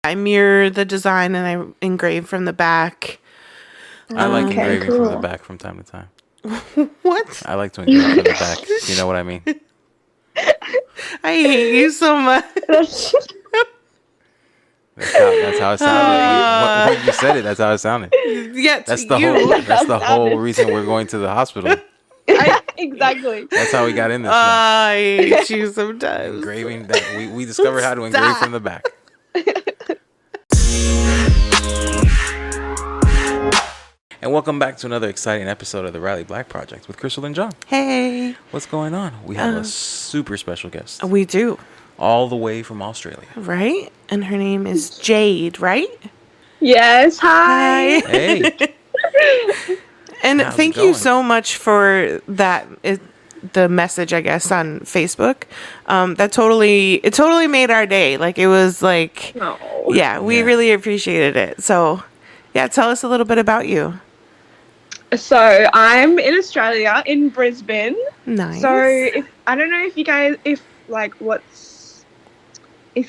I mirror the design and I engrave from the back. I like engraving from the back from time to time. What? I like to engrave from the back. You know what I mean? I hate you so much. That's how it sounded. When you said it, that's how it sounded. Yeah, that's the whole reason we're going to the hospital. Exactly. That's how we got in this. I hate you sometimes. Engraving that we discovered how to engrave from the back. And welcome back to another exciting episode of the Riley Black Project with Crystal and John. Hey. What's going on? We have a super special guest. We do. All the way from Australia. Right? And her name is Jade, right? Yes. Hi. Hey. And thank you so much for that. The message, I guess, on Facebook. It totally made our day. Like, it was like, we really appreciated it. So, yeah, tell us a little bit about you. So I'm in Australia, in Brisbane. Nice. So I don't know if you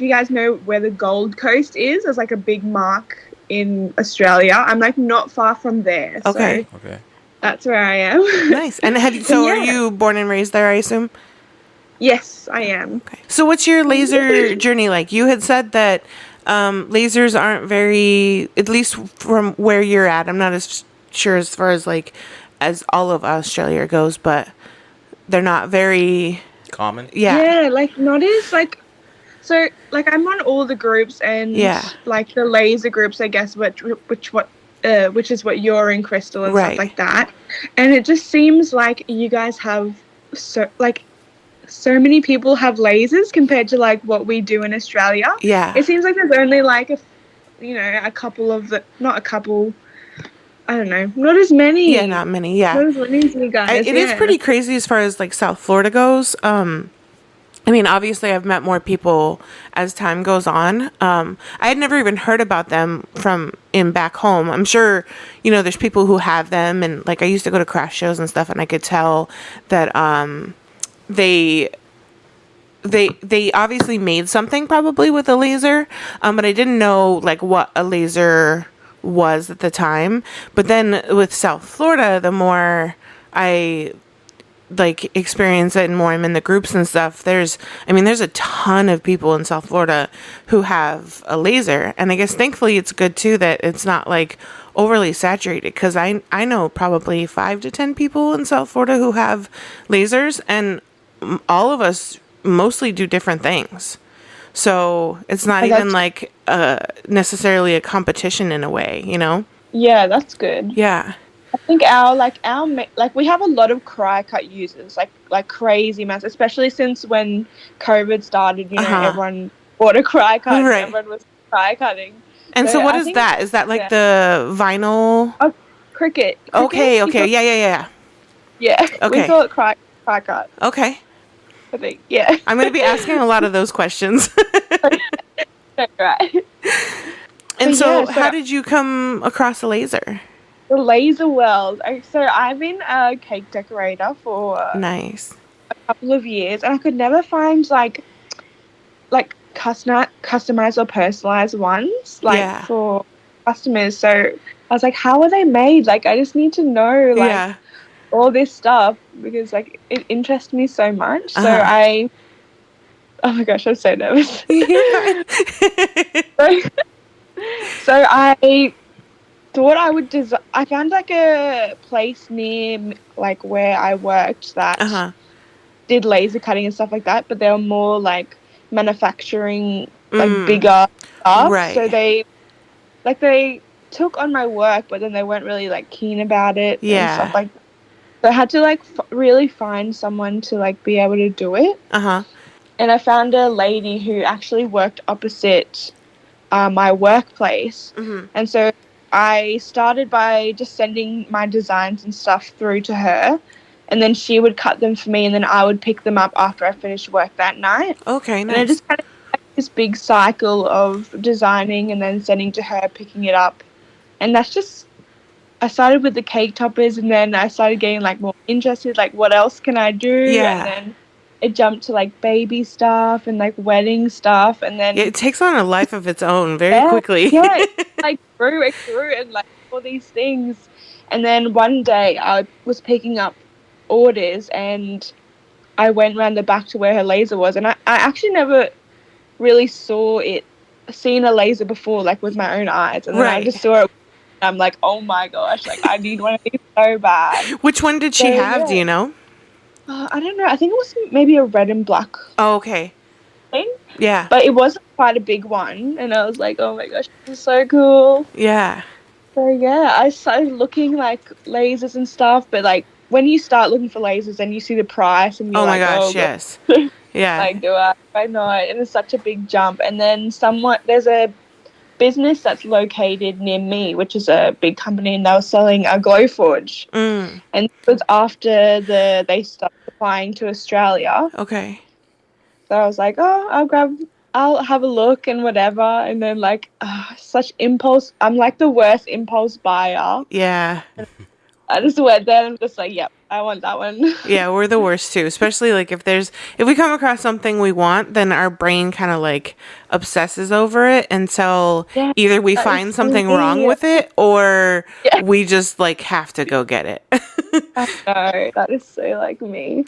guys know where the Gold Coast is. There's like a big mark in Australia. I'm like not far from there. Okay. So that's where I am. Nice. And are you born and raised there, I assume? Yes, I am. Okay. So what's your laser journey like? You had said that lasers aren't very, at least from where you're at, I'm not as sure as far as like as all of Australia goes, but they're not very common. Yeah, like not as like, so like I'm on all the groups and like the laser groups, I guess, which is what you're in, Crystal, and stuff like that. And it just seems like you guys have so many people have lasers compared to like what we do in Australia. Yeah. It seems like there's only like a couple of I don't know, not as many. Yeah, not many. Yeah. Not as many as you guys. It is pretty crazy as far as like South Florida goes. I mean, obviously I've met more people as time goes on. I had never even heard about them from back home. I'm sure, there's people who have them, and like I used to go to craft shows and stuff, and I could tell that they obviously made something probably with a laser, but I didn't know like what a laser was at the time. But then with South Florida, the more I like experience it and more I'm in the groups and stuff, there's a ton of people in South Florida who have a laser, and I guess thankfully it's good too that it's not like overly saturated, because I know probably 5 to 10 people in South Florida who have lasers, and all of us mostly do different things. So it's not even like necessarily a competition in a way, Yeah, that's good. Yeah. I think we have a lot of cry cut users, like crazy amounts, especially since when COVID started, everyone bought a cry cut and everyone was cry cutting. And so what is that? Is that like the vinyl? Oh, Cricut. Okay. Yeah. Yeah. Okay. We call it cry cut. Okay. I think, yeah. I'm going to be asking a lot of those questions. Right. And so how did you come across a laser? The laser world. So I've been a cake decorator for nice a couple of years, and I could never find like customized or personalized ones for customers. So I was like, how are they made? Like, I just need to know all this stuff, because like it interests me so much. So oh my gosh, I'm so nervous. so I thought I would design. I found like a place near like where I worked that did laser cutting and stuff like that, but they were more like manufacturing, like bigger stuff. Right. So they took on my work, but then they weren't really like keen about it and stuff like that. So I had to like really find someone to like be able to do it. And I found a lady who actually worked opposite my workplace. And so I started by just sending my designs and stuff through to her, and then she would cut them for me, and then I would pick them up after I finished work that night. Okay, nice. And I just kind of like this big cycle of designing and then sending to her, picking it up. And that's just, I started with the cake toppers, and then I started getting like more interested, like what else can I do? Yeah. And then it jumped to like baby stuff and like wedding stuff, and then it takes on a life of its own very quickly. Yeah, it like grew and like all these things. And then one day I was picking up orders and I went around the back to where her laser was, and I actually never really seen a laser before, like with my own eyes, and then I just saw it. I'm like, oh my gosh, like I need one of these so bad. Which one did she have? Yeah. Do you know? I don't know. I think it was maybe a red and black. Oh, okay. Thing. Yeah. But it wasn't quite a big one, and I was like, oh my gosh, this is so cool. Yeah. So yeah, I started looking like lasers and stuff, but like when you start looking for lasers and you see the price and you're oh like, my gosh, yes. Yeah. Like, do I know it? And it's such a big jump. And then there's a business that's located near me, which is a big company, and they were selling a Glowforge. And it was after they stopped supplying to Australia. Okay. So I was like, oh, I'll have a look and whatever. And then like, such impulse. I'm like the worst impulse buyer. Yeah. I just went there and I'm just like, yep, I want that one. Yeah, we're the worst too. Especially like if we come across something we want, then our brain kind of like obsesses over it until either we find something wrong with it or we just like have to go get it. I know, that is so like me.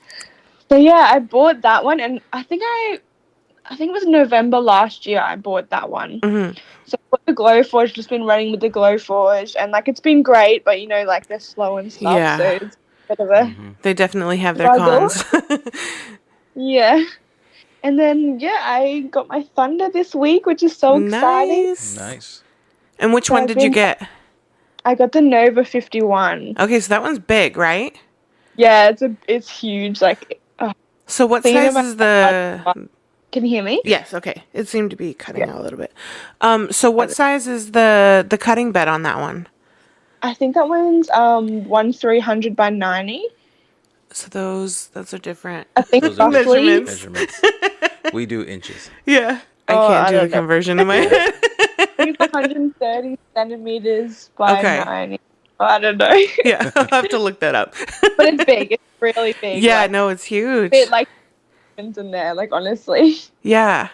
So yeah, I bought that one, and I think it was November last year I bought that one. Mm-hmm. So I bought the Glowforge, just been running with the Glowforge, and like it's been great, but you know, like they're slow and stuff. Yeah. So it's a bit of a they definitely have their cons. Yeah. And then I got my Thunder this week, which is so exciting. Nice. And which one did you get? I got the Nova 51. Okay, so that one's big, right? Yeah, it's huge. Like. So what size is the? Can you hear me? Yes. Okay. It seemed to be cutting out a little bit. So what size is the cutting bed on that one? I think that one's 1/300 by 90. So those are different. I think those are measurements. We do inches. Yeah. I can't do the conversion in my head. It's 130 centimeters by 90. I don't know. Yeah, I'll have to look that up. But it's big. It's really big. Yeah, like, no, it's huge. It like in there, like honestly. Yeah.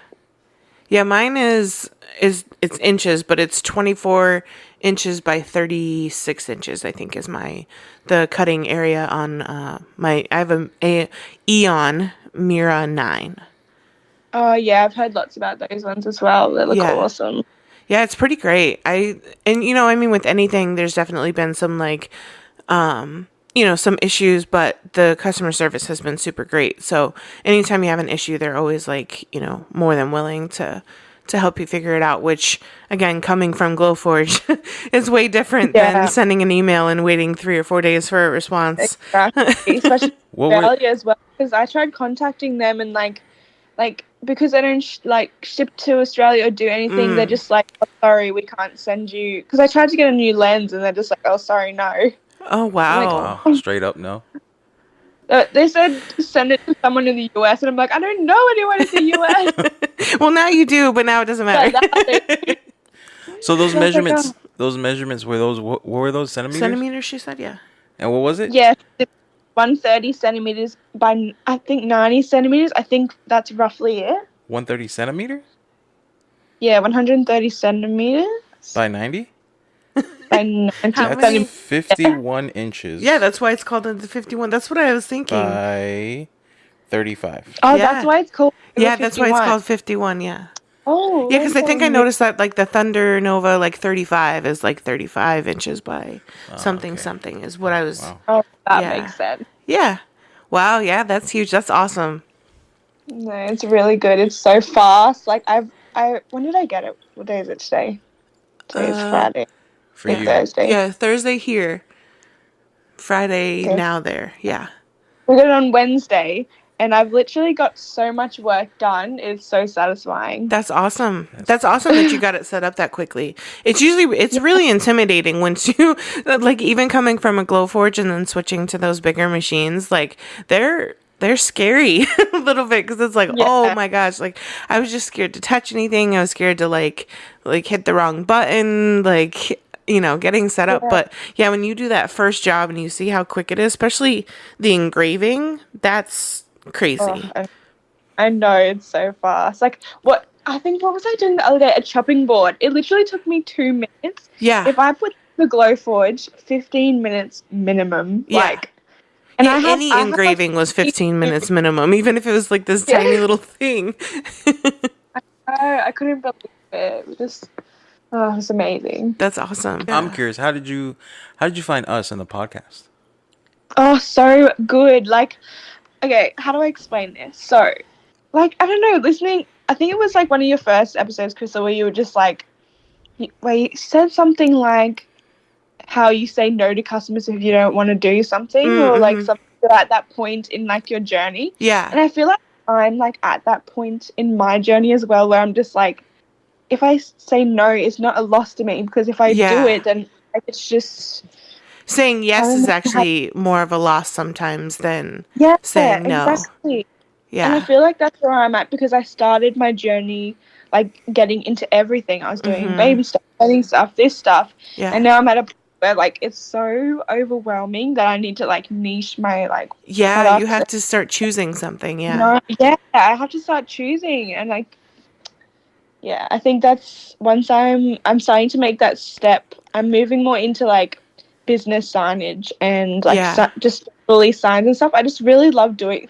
Yeah, mine is it's inches, but it's 24 inches by 36 inches, I think is the cutting area on I have a Eon Mira 9. Oh yeah, I've heard lots about those ones as well. They look awesome. Yeah, it's pretty great. With anything, there's definitely been some like, some issues, but the customer service has been super great. So anytime you have an issue, they're always like, more than willing to help you figure it out, which again, coming from Glowforge is way different than sending an email and waiting 3 or 4 days for a response. Exactly. Especially Australia as well, because I tried contacting them and like because they don't ship to Australia or do anything, they're just like, oh, sorry, we can't send you. Because I tried to get a new lens and they're just like, oh, sorry, no. Oh, wow. Like, straight up no. They said send it to someone in the US, and I'm like, I don't know anyone in the US. Well, now you do, but now it doesn't matter. So those measurements what were those centimeters? Centimeters, she said, yeah. And what was it? Yeah, 130 centimeters by, I think, 90 centimeters. I think that's roughly it. 130 centimeters? Yeah, 130 centimeters. By 90? By 90 That's 51 inches. Yeah, that's why it's called the 51. That's what I was thinking. By 35. Oh, that's why it's called 51. Yeah, that's why it's called 51, yeah. Oh. Yeah, because I think I noticed that like the Thunder Nova 35 is 35 inches by something is what I was. Wow. Oh, that makes sense. Yeah. Wow. Yeah, that's huge. That's awesome. No, it's really good. It's so fast. Like when did I get it? What day is it today? Today's Friday. For you. Thursday. Yeah, Thursday here. Friday now there. Yeah. We got it on Wednesday. And I've literally got so much work done. It's so satisfying. That's awesome. That's awesome that you got it set up that quickly. It's really intimidating once you, even coming from a Glowforge and then switching to those bigger machines, they're scary a little bit because it's oh my gosh, I was just scared to touch anything. I was scared to hit the wrong button, getting set up. But yeah, when you do that first job and you see how quick it is, especially the engraving, that's crazy. I know, it's so fast. Like, what was I doing the other day? A chopping board. It literally took me 2 minutes. Yeah. If I put the glow forge, 15 minminutes minimum. Yeah. Like, and yeah, any engraving was 15 minutes minimum, even if it was like this tiny little thing. I couldn't believe it. It was amazing. That's awesome. I'm curious, how did you find us in the podcast? Oh, so good. Like, okay, how do I explain this? So, like, I don't know, listening, I think it was like one of your first episodes, Crystal, where you were just like, where you said something like how you say no to customers if you don't want to do something, or like something at that point in like your journey. Yeah. And I feel like I'm like at that point in my journey as well, where I'm just like, if I say no, it's not a loss to me, because if I do it, then like, it's just... Saying yes is actually more of a loss sometimes than saying no. Exactly. Yeah. And I feel like that's where I'm at, because I started my journey like getting into everything. I was doing baby stuff, wedding stuff, this stuff. Yeah. And now I'm at a point where like it's so overwhelming that I need to like niche my like products. You have to start choosing something. Yeah. I have to start choosing, and like I think that's once I'm starting to make that step, I'm moving more into like business signage and like just fully signs and stuff. I just really love doing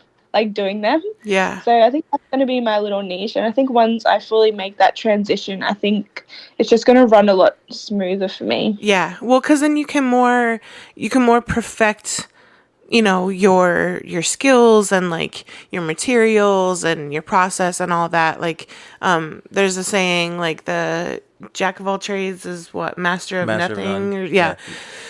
them. Yeah. So I think that's going to be my little niche, and I think once I fully make that transition, I think it's just going to run a lot smoother for me. Yeah. Well, because then you can more perfect, your skills and like your materials and your process and all that. Like, there's a saying like the jack of all trades is what? Master of nothing. Yeah.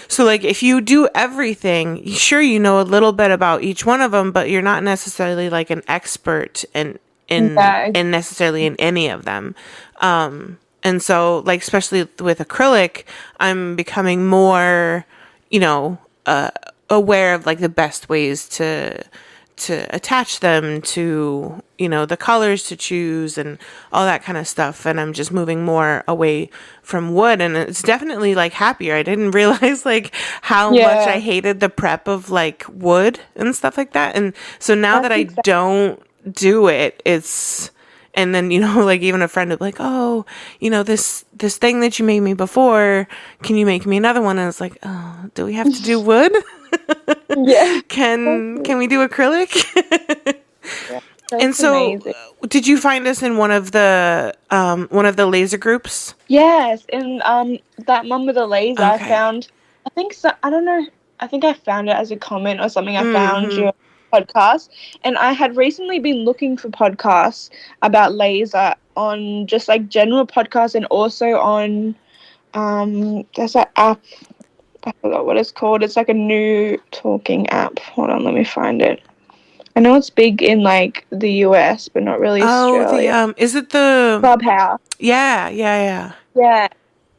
So like if you do everything, sure, you know a little bit about each one of them, but you're not necessarily like an expert in necessarily in any of them. And so like, especially with acrylic, I'm becoming more, aware of like the best ways to attach them to, the colors to choose and all that kind of stuff. And I'm just moving more away from wood, and it's definitely like happier. I didn't realize like how much I hated the prep of like wood and stuff like that. And so now that I don't do it, and then, like even a friend would be like, oh, this thing that you made me before, can you make me another one? And it's like, oh, do we have to do wood? Can we do acrylic? And so amazing. Did you find us in one of the laser groups? Yes, in that Mum with a Laser. I found, I think so, I don't know, I think I found it as a comment or something. I found your podcast, and I had recently been looking for podcasts about laser on just like general podcasts, and also on there's an app, I forgot what it's called. It's like a new talking app. Hold on, let me find it. I know it's big in like the US, but not really Australia. Is it the Clubhouse? Yeah.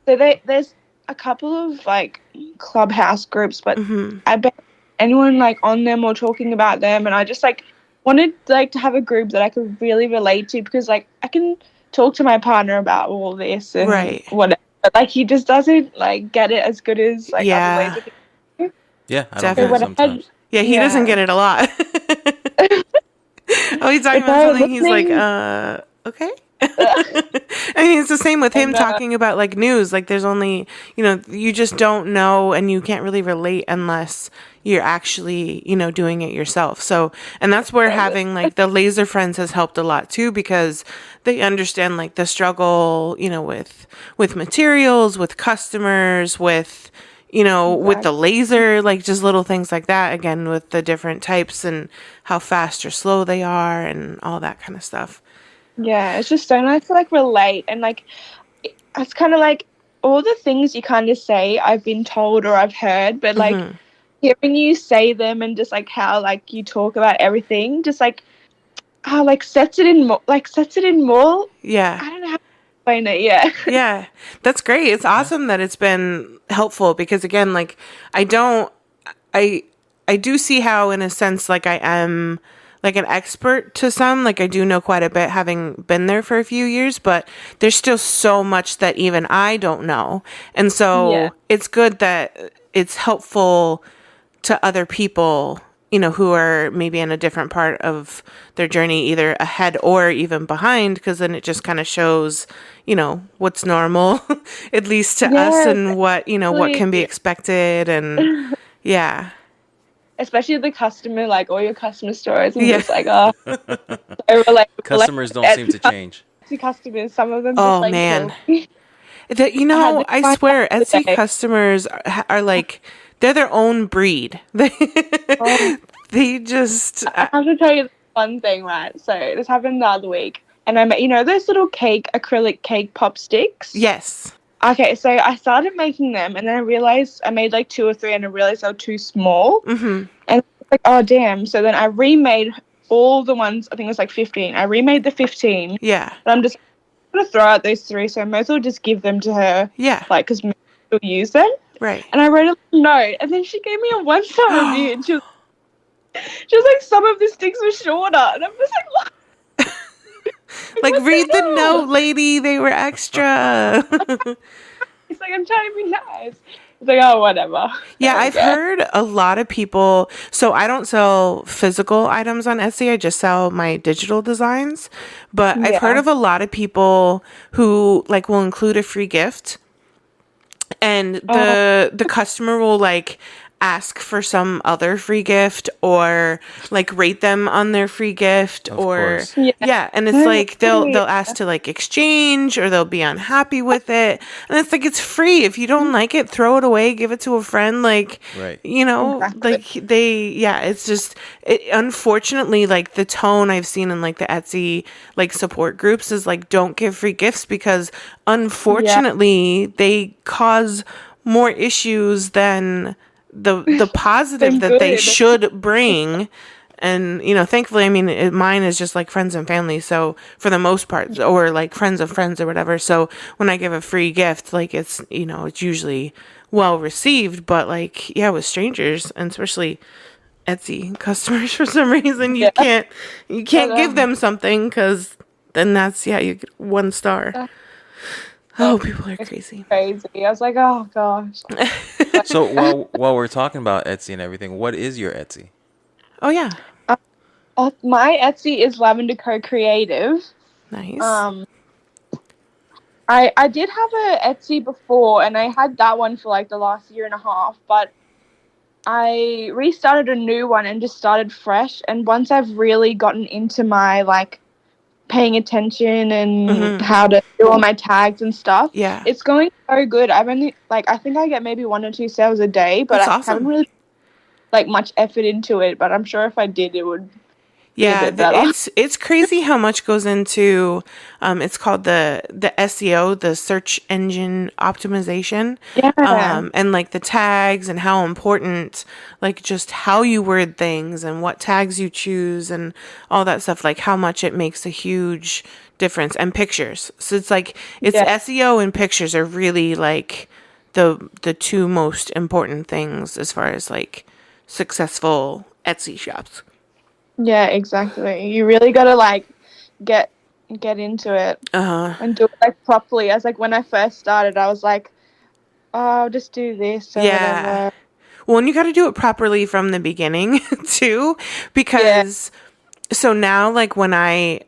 So there's a couple of like Clubhouse groups, but I bet anyone like on them or talking about them, and I just like wanted like to have a group that I could really relate to, because like I can talk to my partner about all this and whatever, but like he just doesn't like get it as good as like other ways of thinking. Yeah, I don't get it sometimes. He doesn't get it a lot. He's talking about something, he's like, okay. I mean, it's the same with him talking about like news. Like there's only, you just don't know, and you can't really relate unless you're actually, doing it yourself. So, and that's where having like the laser friends has helped a lot too, because they understand like the struggle, with materials, with customers, with, with the laser, like just little things like that, again, with the different types and how fast or slow they are and all that kind of stuff. Yeah, it's just so nice to like relate, and like it's kind of like all the things you kind of say I've been told or I've heard, but like hearing you say them and just like how like you talk about everything, just like how like sets it in more. Yeah, I don't know how to explain it. Yeah, that's great. It's awesome that it's been helpful, because again, like I do see how in a sense like I am like an expert to some, like I do know quite a bit having been there for a few years, but there's still so much that even I don't know. And so it's good that it's helpful to other people, who are maybe in a different part of their journey, either ahead or even behind, because then it just kind of shows, what's normal, at least to us, and what, what can be expected. And yeah. Especially the customer, like all your customer stories. I'm just like, oh, so relatable. Customers don't seem to change. Customers, some of them just like man. kill me. I swear, Etsy customers are like, they're their own breed. They just... I have to tell you one thing, right? So this happened the other week, and I made, those little acrylic cake pop sticks? Yes. Okay, so I started making them, and then I realized I made like 2 or 3, and I realized they were too small. Mm-hmm. And I was like, oh, damn. So then I remade all the ones, I think it was like 15. I remade the 15. Yeah. But I'm just going to throw out those 3, so I might as well just give them to her. Yeah. Like, because maybe she'll use them. Right. And I wrote a note, and then she gave me a 1-star review, and she was like, some of the sticks were shorter. And I'm just like, what? Like, read the note, lady. They were extra. It's like, I'm trying to be nice. It's like, oh, whatever. Yeah, I've heard a lot of people. So I don't sell physical items on Etsy. I just sell my digital designs. But I've heard of a lot of people who like will include a free gift, and the customer will like ask for some other free gift, or like rate them on their free gift, and it's like they'll ask to like exchange, or they'll be unhappy with it, and it's like, it's free. If you don't like it, throw it away, give it to a friend, like like it's just unfortunately, like the tone I've seen in like the Etsy like support groups is like, don't give free gifts, because unfortunately they cause more issues than the positive that they should bring. And thankfully, I mean, mine is just like friends and family, so for the most part, or like friends of friends or whatever. So when I give a free gift, like it's it's usually well received. But like with strangers, and especially Etsy customers, for some reason you can't give them something, because then that's you get 1 star. Oh, people are crazy. I was like, oh gosh. So while we're talking about Etsy and everything, what is your Etsy? Oh yeah. My Etsy is Lavender Co Creative. Nice. I did have a Etsy before, and I had that one for like the last 1.5 years, but I restarted a new one and just started fresh. And once I've really gotten into my like paying attention and how to do all my tags and stuff, it's going so good. I've only I think I get maybe 1 or 2 sales a day, but I haven't really like much effort into it. But I'm sure if I did, it would be a bit better. It's crazy how much goes into it's called the SEO, the search engine optimization, and like the tags, and how important, like just how you word things and what tags you choose and all that stuff, like how much it makes a huge difference. And pictures, so it's like SEO and pictures are really like the 2 most important things as far as like successful Etsy shops. Yeah, exactly. You really gotta like get into it and do it like properly. As like when I first started, I was like, oh, I'll just do this or whatever. Well, and you got to do it properly from the beginning too, because so now like when I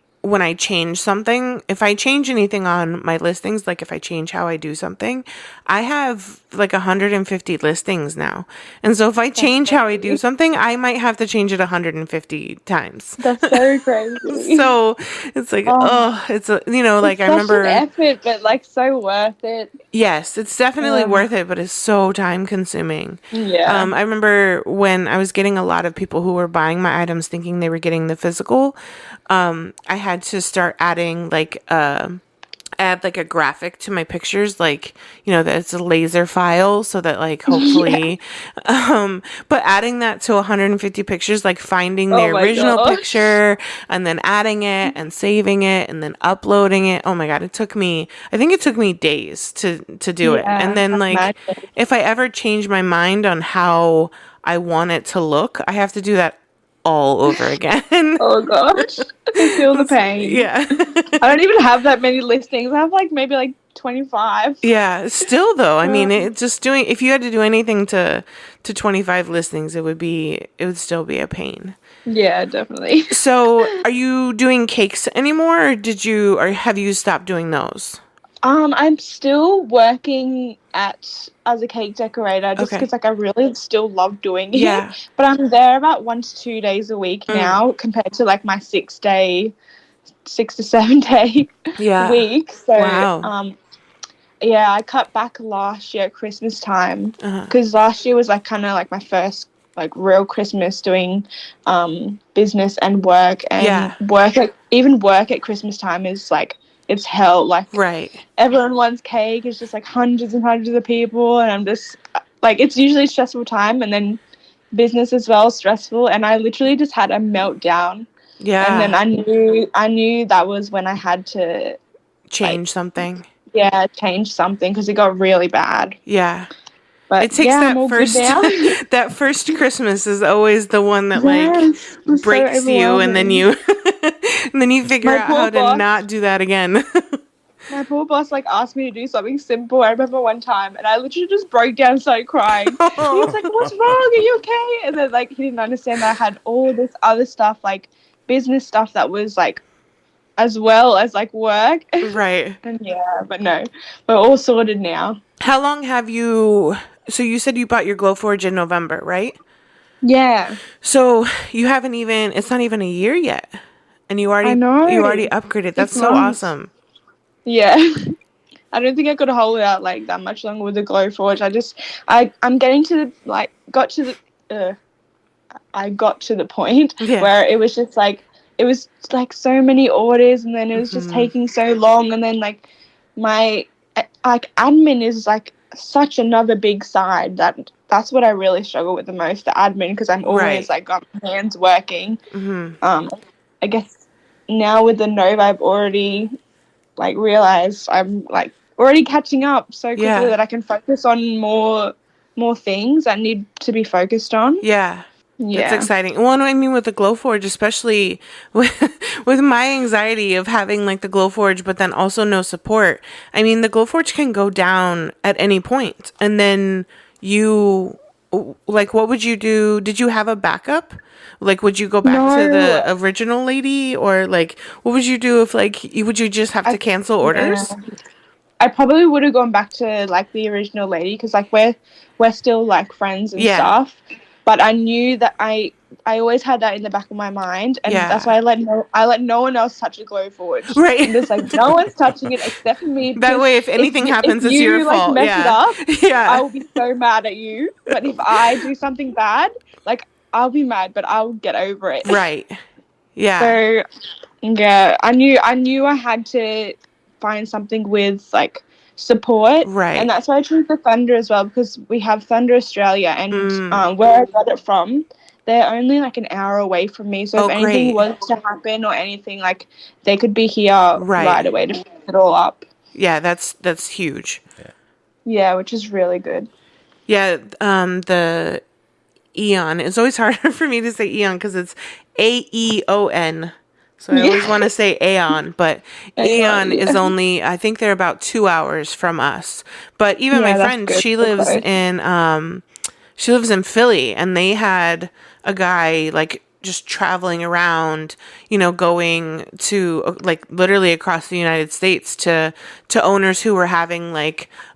change something, if I change anything on my listings, like if I change how I do something, I have like 150 listings now. And so if I change how I do something, I might have to change it 150 times. That's so crazy. So it's like, it's a, like I remember an effort, but like so worth it. Yes, it's definitely worth it, but it's so time consuming. Yeah. I remember when I was getting a lot of people who were buying my items thinking they were getting the physical. I had to start adding like add like a graphic to my pictures, like that it's a laser file, so that like hopefully but adding that to 150 pictures, like finding the original picture and then adding it and saving it and then uploading it. Oh my god, I think it took me days to do it. And then like if I ever change my mind on how I want it to look, I have to do that all over again. Oh gosh, I feel the pain. Yeah. I don't even have that many listings. I have like maybe like 25. Yeah, still though, I mean, it just doing, if you had to do anything to 25 listings, it would still be a pain. Yeah, definitely. So, are you doing cakes anymore, or have you stopped doing those? I'm still working as a cake decorator just because I really still love doing it. Yeah. But I'm there about 1 to 2 days a week now compared to like my 6 to 7 day week. So wow. Yeah, I cut back last year at Christmas time because last year was like kind of like my first like real Christmas doing business and work, and even work at Christmas time is like it's hell. Like everyone wants cake. It's just like hundreds and hundreds of people, and I'm just like it's usually a stressful time, and then business as well stressful. And I literally just had a meltdown. Yeah, and then I knew that was when I had to change something. Yeah, change something because it got really bad. Yeah. But it takes that first Christmas is always the one that breaks so you, and then you figure out how to not do that again. My poor boss asked me to do something simple. I remember one time, and I literally just broke down and started crying. He was like, "What's wrong? Are you okay?" And then he didn't understand that I had all this other stuff, business stuff that was as well as work. Right. And but no, we're all sorted now. How long have you? So you said you bought your Glowforge in November, right? Yeah. So you haven't even. It's not even a year yet, and you already upgraded. That's so awesome. Yeah. I don't think I could hold it out that much longer with the Glowforge. I'm getting to the I got to the point where it was just it was so many orders, and then it was just taking so long, and then my admin is such another big side that's what I really struggle with the most, the admin, because I'm always got my hands working. I guess now with the Nova I've already realized I'm already catching up so quickly that I can focus on more things that need to be focused on. Yeah. That's exciting. Well, I mean, with the Glowforge, especially with my anxiety of having the Glowforge, but then also no support. I mean, the Glowforge can go down at any point, and then you what would you do? Did you have a backup? Would you go back to the original lady, or what would you do if would you just have to cancel orders? Yeah. I probably would have gone back to the original lady because we're still friends and stuff. But I knew that I always had that in the back of my mind, and that's why I let no one else touch the Glowforge. Right. And just no one's touching it except for me. That way, if anything happens, it's your fault. Mess it up, I will be so mad at you. But if I do something bad, I'll be mad, but I'll get over it. Right. Yeah. So yeah, I knew I had to find something with support, right? And that's why I chose the Thunder as well, because we have Thunder Australia, and where I got it from, they're only an hour away from me. So if anything was to happen or anything, they could be here right away to fix it all up. Yeah, that's huge. Yeah, which is really good. Yeah, the Eon. It's always harder for me to say Eon because it's AEON. So I always want to say Aeon, but Aeon is only, I think they're about 2 hours from us. But even my friend, she lives in Philly, and they had a guy just traveling around, going to literally across the United States to owners who were having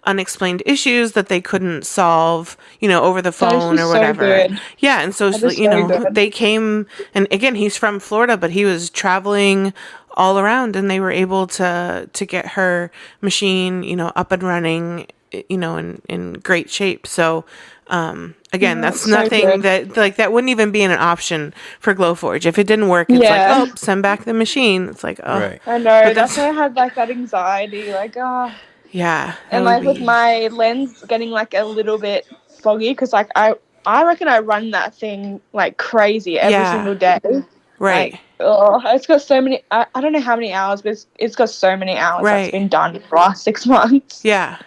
unexplained issues that they couldn't solve, over the phone or whatever. So yeah. And so, they came, and again, he's from Florida, but he was traveling all around, and they were able to get her machine, up and running, in great shape. So, again, that's nothing that that wouldn't even be an option for Glowforge. If it didn't work, it's send back the machine. It's right. I know. That's why I had that anxiety, Yeah. And with my lens getting a little bit foggy, because I reckon I run that thing crazy every single day. Right. It's got so many. I don't know how many hours, but it's got so many hours that's been done for the last 6 months. Yeah.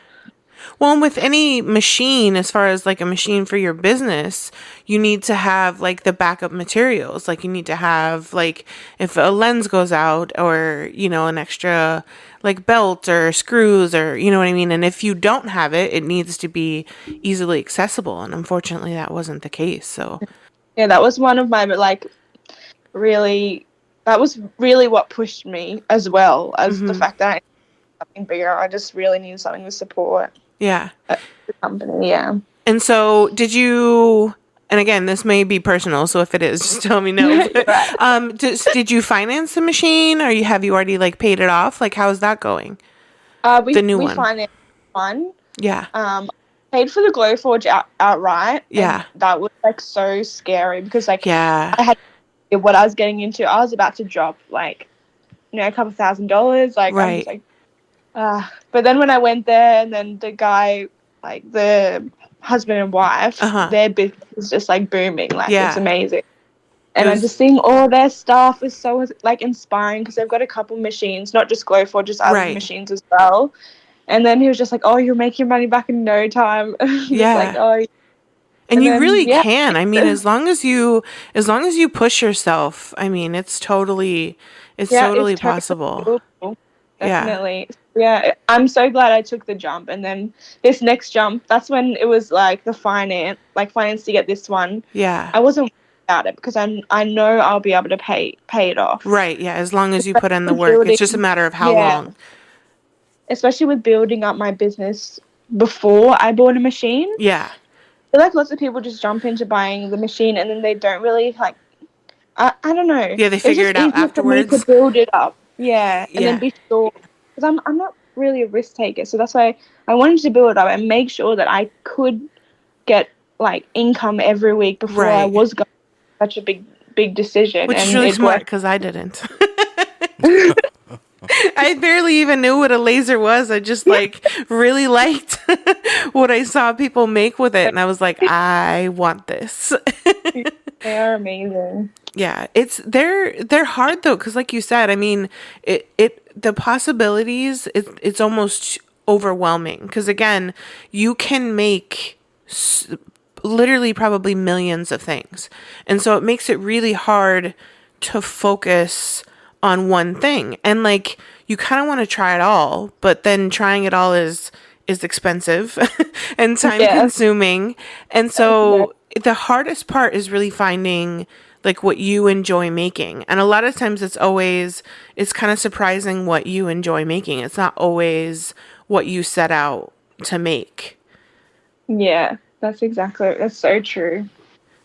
Well, and with any machine, as far as like a machine for your business, you need to have like the backup materials. Like you need to have like if a lens goes out or, you know, an extra like belt or screws or, you know what I mean? And if you don't have it, it needs to be easily accessible. And unfortunately, that wasn't the case. So, yeah, that was one of my like really, that was really what pushed me as well as the fact that I needed something bigger. I just really needed something to support. Yeah. The company, yeah. And so did you, and again, this may be personal, so if it is, just tell me no. But, Right. did you finance the machine or have you already like paid it off? Like, how's that going? The new We one. financed one. Yeah. Paid for the Glowforge outright. Yeah. And that was like so scary because like Yeah. I had what I was getting into. I was about to drop like, you know, a couple $1,000. Like I'm just like, but then when I went there and then the guy, like the husband and wife, their business is just like booming. Like it's amazing. And I'm just seeing all their stuff is so like inspiring because they've got a couple machines, not just Glowforge, just other machines as well. And then he was just like, "Oh, you'll make your money back in no time." Yeah. Like, oh. And you then, really can. I mean, as long as you push yourself, I mean, it's totally possible. Doable. Definitely. Yeah, I'm so glad I took the jump. And then this next jump, that's when it was like the finance to get this one. Yeah. I wasn't worried about it because I know I'll be able to pay it off. Right. Yeah. As long as you put in the work, it's just a matter of how long. Especially with building up my business before I bought a machine. Yeah. I feel like lots of people just jump into buying the machine and then they don't really like. I don't know. Yeah, they figure it out afterwards. For me to build it up. Yeah, and then be sure because I'm not really a risk taker, so that's why I wanted to build it up and make sure that I could get like income every week before I was going to such a big decision. Which is really smart because I didn't. I barely even knew what a laser was. I just like really liked what I saw people make with it, and I was like, I want this. They are amazing. Yeah, they're hard though, because like you said, I mean, the possibilities, it's almost overwhelming. Because again, you can make literally probably millions of things, and so it makes it really hard to focus on one thing. And like you kind of want to try it all, but then trying it all is expensive and time consuming. And so the hardest part is really finding like what you enjoy making. And a lot of times it's kind of surprising what you enjoy making. It's not always what you set out to make. Yeah, that's so true.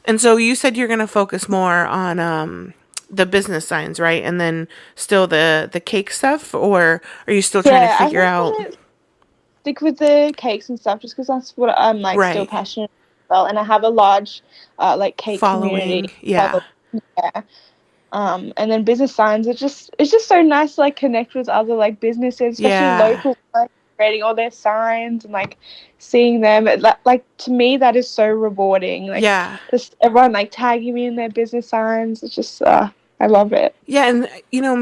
And so you said you're going to focus more on the business signs, right? And then still the cake stuff, or are you still trying to figure out? Stick with the cakes and stuff just because that's what I'm like still passionate about, and I have a large like cake following. community. And then business signs, it's just so nice to like connect with other like businesses, especially local, like creating all their signs and like seeing them. Like to me, that is so rewarding. Like just everyone like tagging me in their business signs. It's just I love it. Yeah, and you know,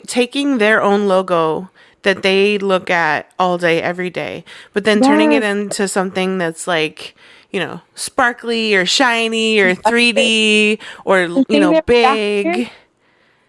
taking their own logo that they look at all day, every day, but then turning it into something that's like, you know, sparkly or shiny or 3D or, you know, big.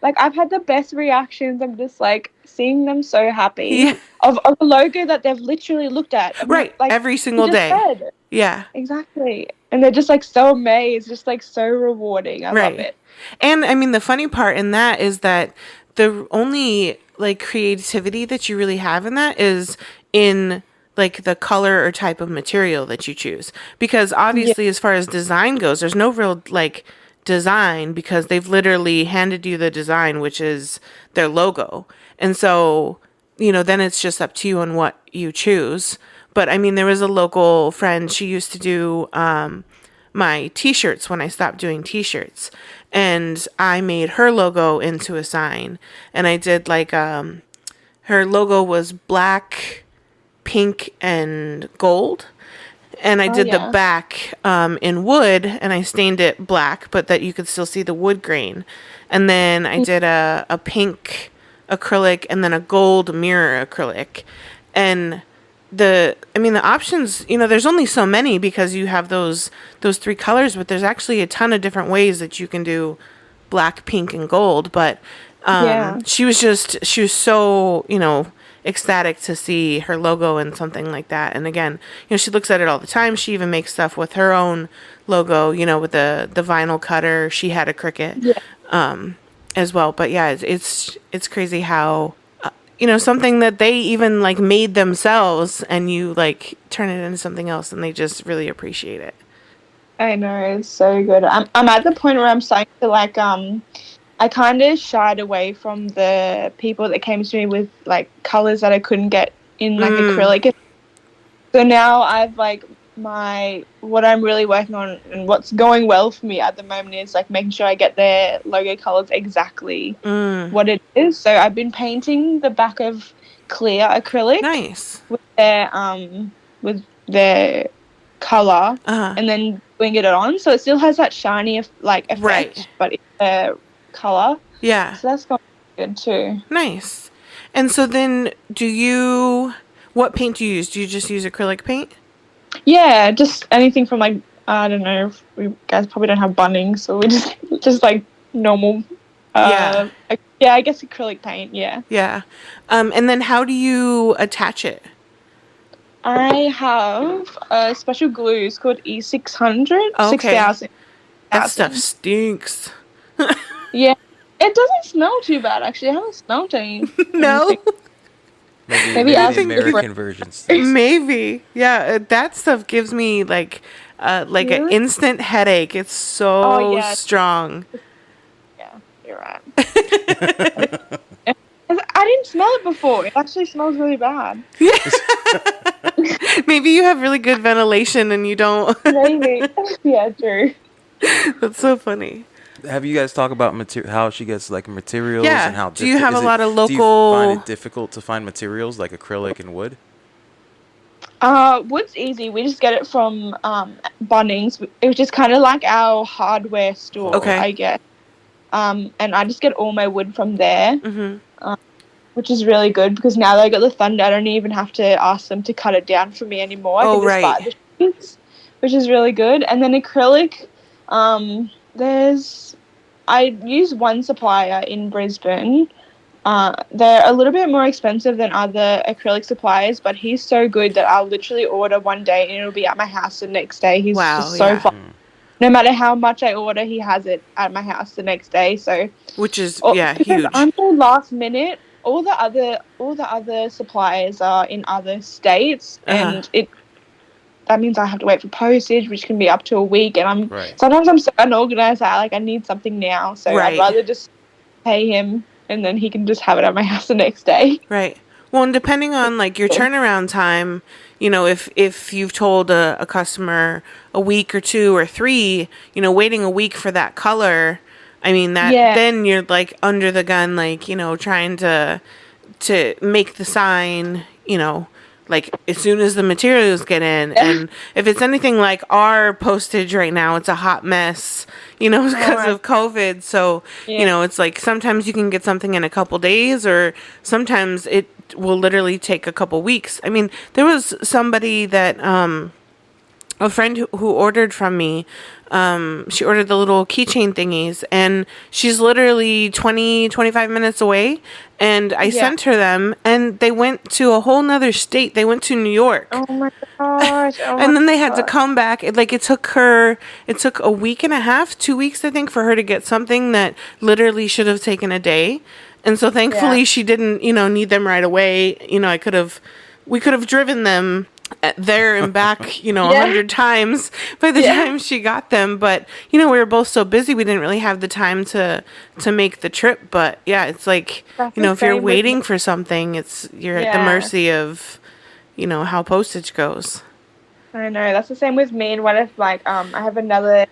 Like, I've had the best reactions. I'm just, like, seeing them so happy of a logo that they've literally looked at. Like, every single day. Said. Yeah. Exactly. And they're just, like, so amazed. Just, like, so rewarding. I love it. And, I mean, the funny part in that is that the only, like, creativity that you really have in that is in like the color or type of material that you choose, because obviously as far as design goes, there's no real like design because they've literally handed you the design, which is their logo. And so, you know, then it's just up to you on what you choose. But I mean, there was a local friend, she used to do my t-shirts when I stopped doing t-shirts, and I made her logo into a sign. And I did like her logo was black, pink, and gold, and I did the back in wood, and I stained it black, but that you could still see the wood grain. And then I did a pink acrylic and then a gold mirror acrylic. And the options, there's only so many because you have those 3 colors, but there's actually a ton of different ways that you can do black, pink, and gold. But she was so, ecstatic to see her logo and something like that. And again, she looks at it all the time. She even makes stuff with her own logo, with the vinyl cutter. She had a Cricut as well. But yeah, it's crazy how something that they even like made themselves, and you like turn it into something else, and they just really appreciate it. I know, it's so good. I'm at the point where I'm starting to like I kind of shied away from the people that came to me with like colors that I couldn't get in like acrylic. So now I've like what I'm really working on and what's going well for me at the moment is like making sure I get their logo colors exactly what it is. So I've been painting the back of clear acrylic. Nice. With their color and then doing it on, so it still has that shiny effect, but it's a color. Yeah. So that's going good too. Nice. And so then what paint do you use? Do you just use acrylic paint? Yeah, just anything from like, I don't know, if we guys probably don't have Bunnings, so we just like normal I guess acrylic paint, yeah. Yeah. And then how do you attach it? I have a special glue. It's called E600. Okay. 6,000. That stuff stinks. Yeah. It doesn't smell too bad, actually. I haven't smelled any. No? Maybe the American version stinks. Maybe. Yeah, that stuff gives me like really? An instant headache. It's so strong. Yeah, you're right. I didn't smell it before. It actually smells really bad. Yeah. Maybe you have really good ventilation and you don't. Maybe. Yeah, true. That's so funny. Have you guys talked about how she gets like materials and how do you have a lot of local? Do you find it difficult to find materials like acrylic and wood? Wood's easy. We just get it from Bunnings, which is kind of like our hardware store, I guess. And I just get all my wood from there. Which is really good because now that I got the Thunder, I don't even have to ask them to cut it down for me anymore. I can just buy the sheets, which is really good. And then acrylic, I use one supplier in Brisbane. They're a little bit more expensive than other acrylic suppliers, but he's so good that I'll literally order one day and it'll be at my house the next day. He's just so fun. No matter how much I order, he has it at my house the next day. So, which is huge. Until last minute, all the other suppliers are in other states, and that means I have to wait for postage, which can be up to a week. And sometimes I'm so unorganized that I need something now, so I'd rather just pay him, and then he can just have it at my house the next day. Right. Well, and depending on like your turnaround time, if you've told a customer a week or 2 or 3, waiting a week for that color. I mean, then you're like under the gun, like, trying to make the sign, like as soon as the materials get in. And if it's anything like our postage right now, it's a hot mess, because of COVID. So, it's like sometimes you can get something in a couple days, or sometimes it will literally take a couple weeks. I mean, there was somebody that, a friend who ordered from me, she ordered the little keychain thingies, and she's literally 25 minutes away, and I sent her them, and they went to a whole nother state. They went to New York. Oh my gosh. And then they had to come back. It took a week and a half, 2 weeks, I think, for her to get something that literally should have taken a day. And so thankfully she didn't, need them right away. We could have driven them there and back, 100 times by the time she got them. But, we were both so busy, we didn't really have the time to make the trip. But yeah, it's like, if you're waiting for something, you're at the mercy of, how postage goes. I know, that's the same with me. And what if I have another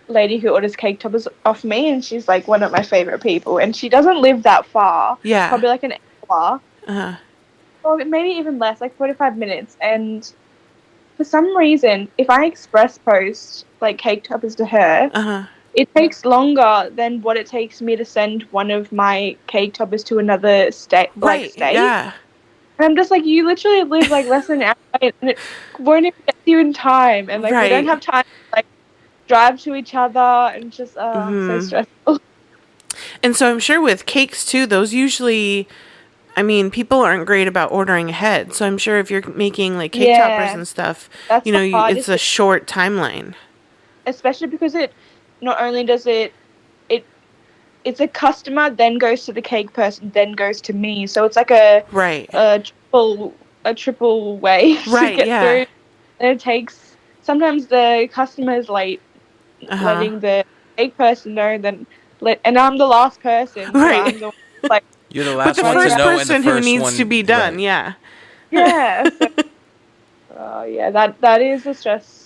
lady who orders cake toppers off me, and she's like one of my favorite people, and she doesn't live that far. Yeah. Probably like an hour. Or maybe even less, like 45 minutes. And for some reason, if I express post like cake toppers to her, it takes longer than what it takes me to send one of my cake toppers to another state. Right. Yeah. And I'm just like, you literally live like less than an hour and it won't even get you in time. And like we don't have time to like drive to each other and just so stressful. And so I'm sure with cakes too, those usually, I mean, people aren't great about ordering ahead. So I'm sure if you're making like cake toppers and stuff, that's the it's a short timeline. Especially because it not only does it's a customer, then goes to the cake person, then goes to me. So it's like a triple way to get through. And it takes sometimes the customer is late, letting the cake person know. And I'm the last person. Right. So I'm like, you're the last one to know, person and the first who needs one to be done. right. Yeah. Yeah. So, that is a stress.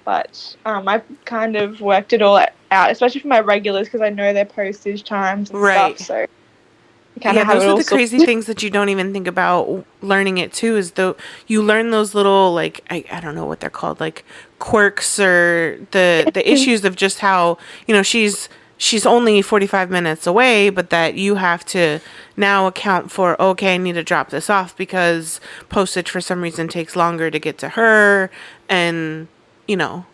But I've kind of worked it all out, especially for my regulars, because I know their postage times and stuff. So those are the crazy things that you don't even think about learning it too. Is though you learn those little like I don't know what they're called, like quirks or the issues of just how she's only 45 minutes away, but that you have to now account for, okay, I need to drop this off because postage for some reason takes longer to get to her, and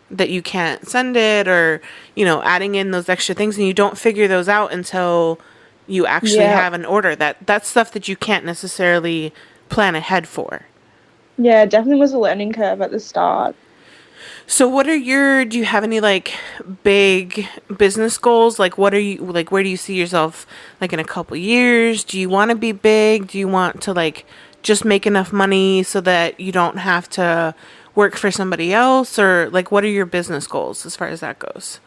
that you can't send it, or adding in those extra things, and you don't figure those out until you actually have an order. That's stuff that you can't necessarily plan ahead for. Yeah, it definitely was a learning curve at the start. So do you have any like big business goals? Like what are you like, where do you see yourself like in a couple years? Do you want to be big? Do you want to like just make enough money so that you don't have to work for somebody else, or like what are your business goals as far as that goes?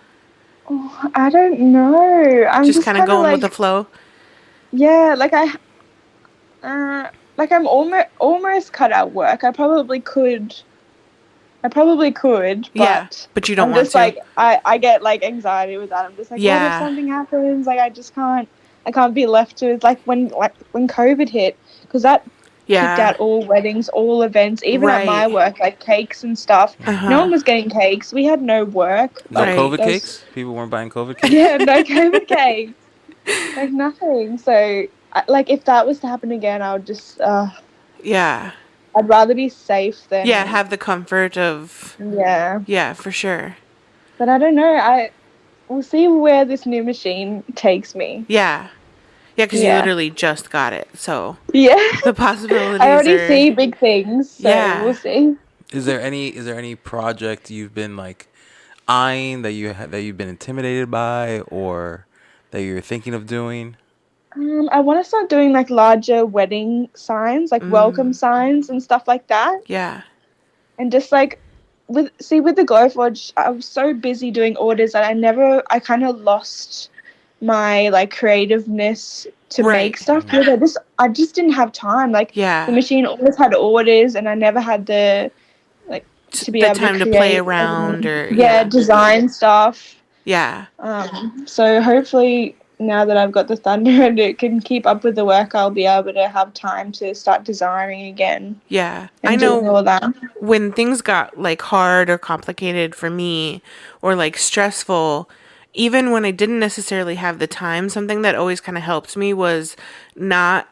Oh, I don't know. I'm just kind of going with the flow. Yeah, like I'm almost cut out work. I probably could, but you don't I'm want just to. Like I get like anxiety with that. I'm just like, what if something happens? Like I can't be left to when COVID hit, because that kicked out all weddings, all events, even at my work, like cakes and stuff. No one was getting cakes. We had no work. No COVID cakes? People weren't buying COVID cakes? Yeah, no COVID cakes. Like nothing. So, if that was to happen again, I would just, I'd rather be safe than... Yeah, have the comfort of... Yeah. Yeah, for sure. But I don't know. We'll see where this new machine takes me. Yeah. Yeah, because you literally just got it, so... Yeah. The possibilities I already see big things, so we'll see. Is there any project you've been, like, eyeing that you've been intimidated by, or that you're thinking of doing? I want to start doing like larger wedding signs, like welcome signs and stuff like that. Yeah. And just like with the Glowforge, I was so busy doing orders that I kind of lost my like creativeness to make stuff. I just didn't have time. Like the machine always had orders, and I never had the like to be able time to play around or design stuff. Yeah. So hopefully, now that I've got the Thunder and it can keep up with the work, I'll be able to have time to start designing again. Yeah. I know all that. When things got like hard or complicated for me, or like stressful, even when I didn't necessarily have the time, something that always kind of helped me was not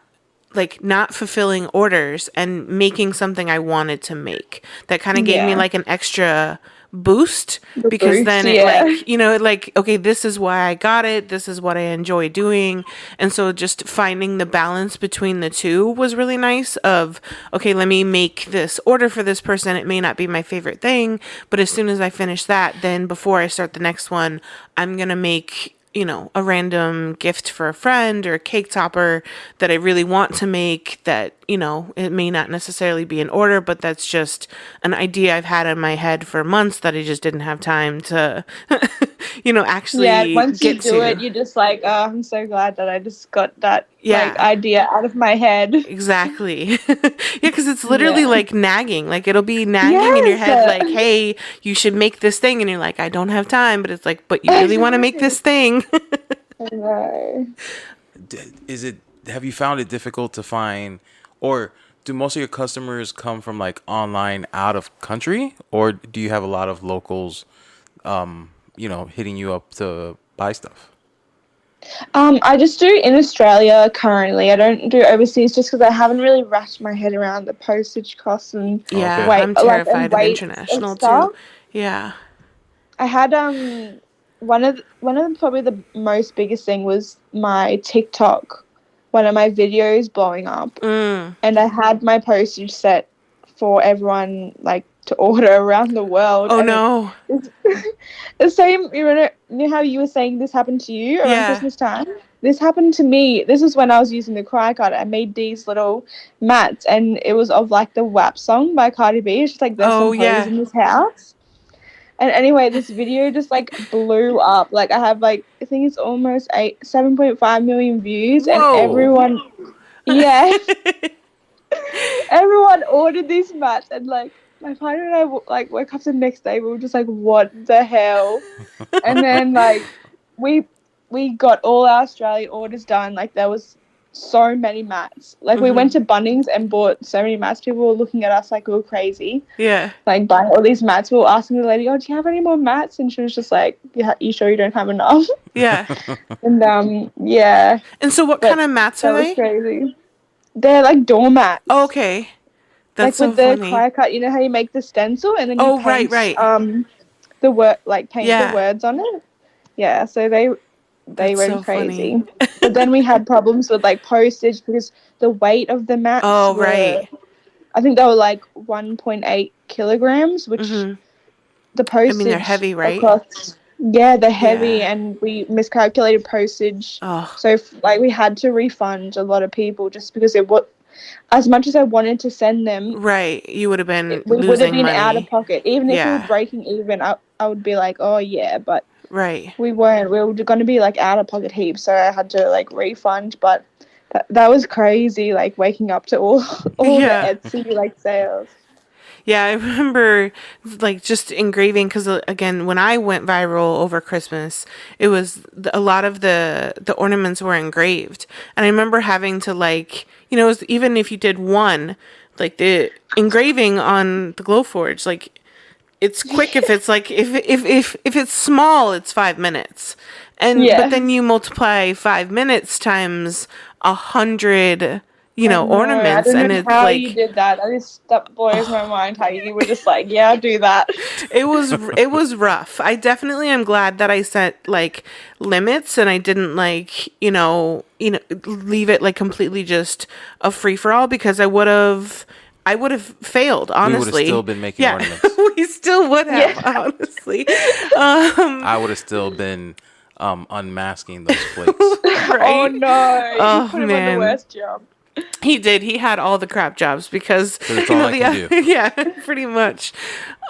fulfilling orders and making something I wanted to make. That kind of gave me like an extra boost, because then it okay, this is why I got it, this is what I enjoy doing. And so just finding the balance between the two was really nice. Of okay, let me make this order for this person. It may not be my favorite thing, but as soon as I finish that, then before I start the next one, I'm gonna make a random gift for a friend, or a cake topper that I really want to make, that, it may not necessarily be in order, but that's just an idea I've had in my head for months that I just didn't have time to, actually once you do it, you're just like, oh, I'm so glad that I just got that idea out of my head. Exactly. Because it's literally like nagging. Like it'll be nagging in your head, like, hey, you should make this thing. And you're like, I don't have time. But it's like, but you really want to make this thing. I know. Have you found it difficult to find, or do most of your customers come from like online out of country, or do you have a lot of locals, hitting you up to buy stuff? I just do in Australia currently. I don't do overseas just because I haven't really wrapped my head around the postage costs and Yeah, Okay. I'm and terrified of weight and international too. stuff. Yeah. I had one of the probably the most biggest thing was my TikTok, one of my videos blowing up, Mm. and I had my postage set for everyone like to order around the world, Oh and no. it's the same. You know how you were saying this happened to you around Yeah. Christmas time. This happened to me. This is when I was using the cry card. I made these little mats, and it was of like the WAP song by Cardi B. It's just like there's Oh some hoes yeah. in this house. And anyway, this video just like blew up. Like I have like I think it's almost 7.5 million views, and Whoa. everyone, yeah, everyone ordered these mats, and like my partner and I like woke up the next day. We were just like, what the hell? And then like we we got all our Australia orders done. Like there was so many mats. Like we went Mhm. to Bunnings and bought so many mats. People were looking at us like we were crazy. Yeah. Like buying all these mats. We were asking the lady, "Oh, do you have any more mats?" And she was just like, "Yeah, you sure you don't have enough?" Yeah. And yeah, And so what kind but of mats that are was they? crazy. They're like doormats. Okay. That's Like so with the funny. cry cut, you know how you make the stencil and then you Oh, right, paint right. the word like paint the Yeah. words on it. Yeah, so they That's went so funny. crazy. But then we had problems with like postage because the weight of the mats Oh, were, right. I think they were like 1.8 kilograms, which Mhm. the I mean, they're postage heavy, right? across, yeah, they're heavy, Yeah. and we miscalculated postage. Oh, So like we had to refund a lot of people just because it was, as much as I wanted to send them, right. You would have been we would have losing been out of money. pocket. Even if we were Yeah. breaking even, I would be like, oh yeah, but Right. we weren't. We were going to be like out of pocket heaps, so I had to like refund. But that was crazy, like waking up to all the Yeah. Etsy like sales. Yeah, I remember like just engraving because again, when I went viral over Christmas, it was a lot of the ornaments were engraved, and I remember having to like it was, even if you did one, like the engraving on the Glowforge, like it's quick if it's like if it's small, it's 5 minutes, and but Yeah. then you multiply 5 minutes times 100 I know. I ornaments, don't and know it's how you like did that. That blows my mind. How you were just like, yeah, I'll do that. it was rough. I definitely am glad that I set like limits and I didn't like, leave it like completely just a free for all, because I would have failed, We would have still honestly. been making Yeah, ornaments. we still would have, Yeah. honestly. I would have still been unmasking those flakes. Oh Right? no, you Oh put him on the man. worst job. He did. He had all the crap jobs because Because it's all I can do. yeah, pretty much.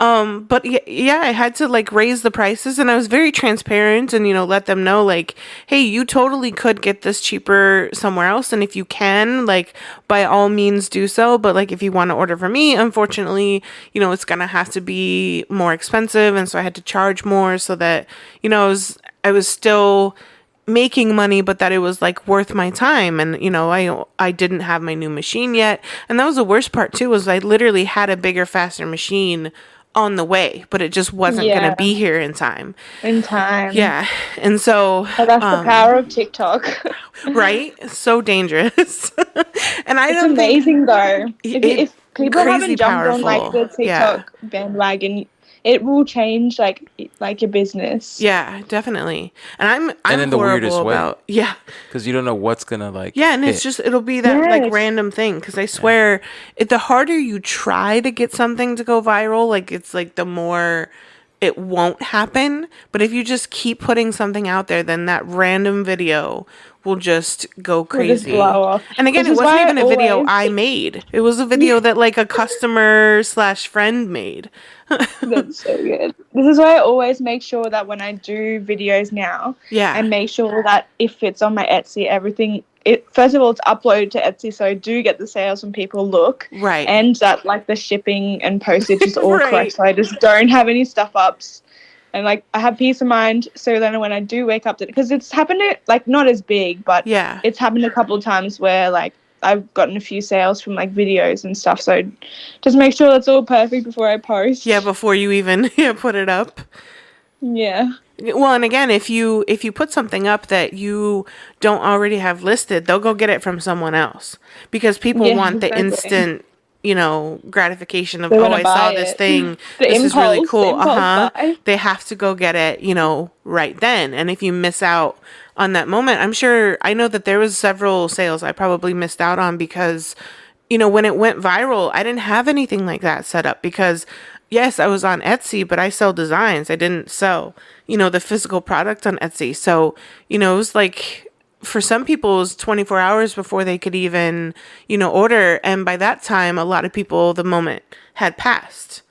But yeah, I had to like raise the prices, and I was very transparent and let them know like, hey, you totally could get this cheaper somewhere else, and if you can, like, by all means do so. But like, if you want to order from me, unfortunately, it's gonna have to be more expensive, and so I had to charge more so that I was still making money, but that it was like worth my time. And I didn't have my new machine yet, and that was the worst part too, was I literally had a bigger, faster machine on the way, but it just wasn't gonna Yeah, be here in time. in time. Yeah. And so But that's the power of TikTok. right, so dangerous. And I It's don't think amazing though. it If people crazy haven't jumped on like powerful. the Yeah. TikTok bandwagon, it will change like your business. Yeah, definitely. And I'm And I'm in the horrible weirdest way. about, yeah. Because you don't know what's going to like Yeah, and it's hit. just, it'll be that like Yes. random thing, because I swear, the harder you try to get something to go viral, like it's like the more it won't happen. But if you just keep putting something out there, then that random video will just go Will just crazy. blow off. And again, This it is wasn't why even I a video always I made. It was a video that like a customer slash friend made. That's so good. This is why I always make sure that when I do videos now, I Yeah. make sure that if it's on my Etsy, everything. First of all, it's uploaded to Etsy, so I do get the sales when people look, Right. and that like the shipping and postage is all correct, Right. so I just don't have any stuff ups, and like I have peace of mind. So then when I do wake up, because it's happened, like not as big, but Yeah. it's happened a couple of times where like I've gotten a few sales from like videos and stuff. So just make sure that's all perfect before I post. Yeah, before you even put it up. Yeah. Well, and again, if you put something up that you don't already have listed, they'll go get it from someone else because people Yeah, want the exactly. instant, gratification of, They oh, want to I buy saw this it. thing. The This is really impulse, the cool. impulse Uh-huh. buy. They have to go get it, right then. And if you miss out on that moment, I know that there was several sales I probably missed out on because when it went viral, I didn't have anything like that set up because, yes, I was on Etsy, but I sell designs. I didn't sell, the physical product on Etsy. So, it was like for some people, it was 24 hours before they could even, order. And by that time, a lot of people, the moment had passed.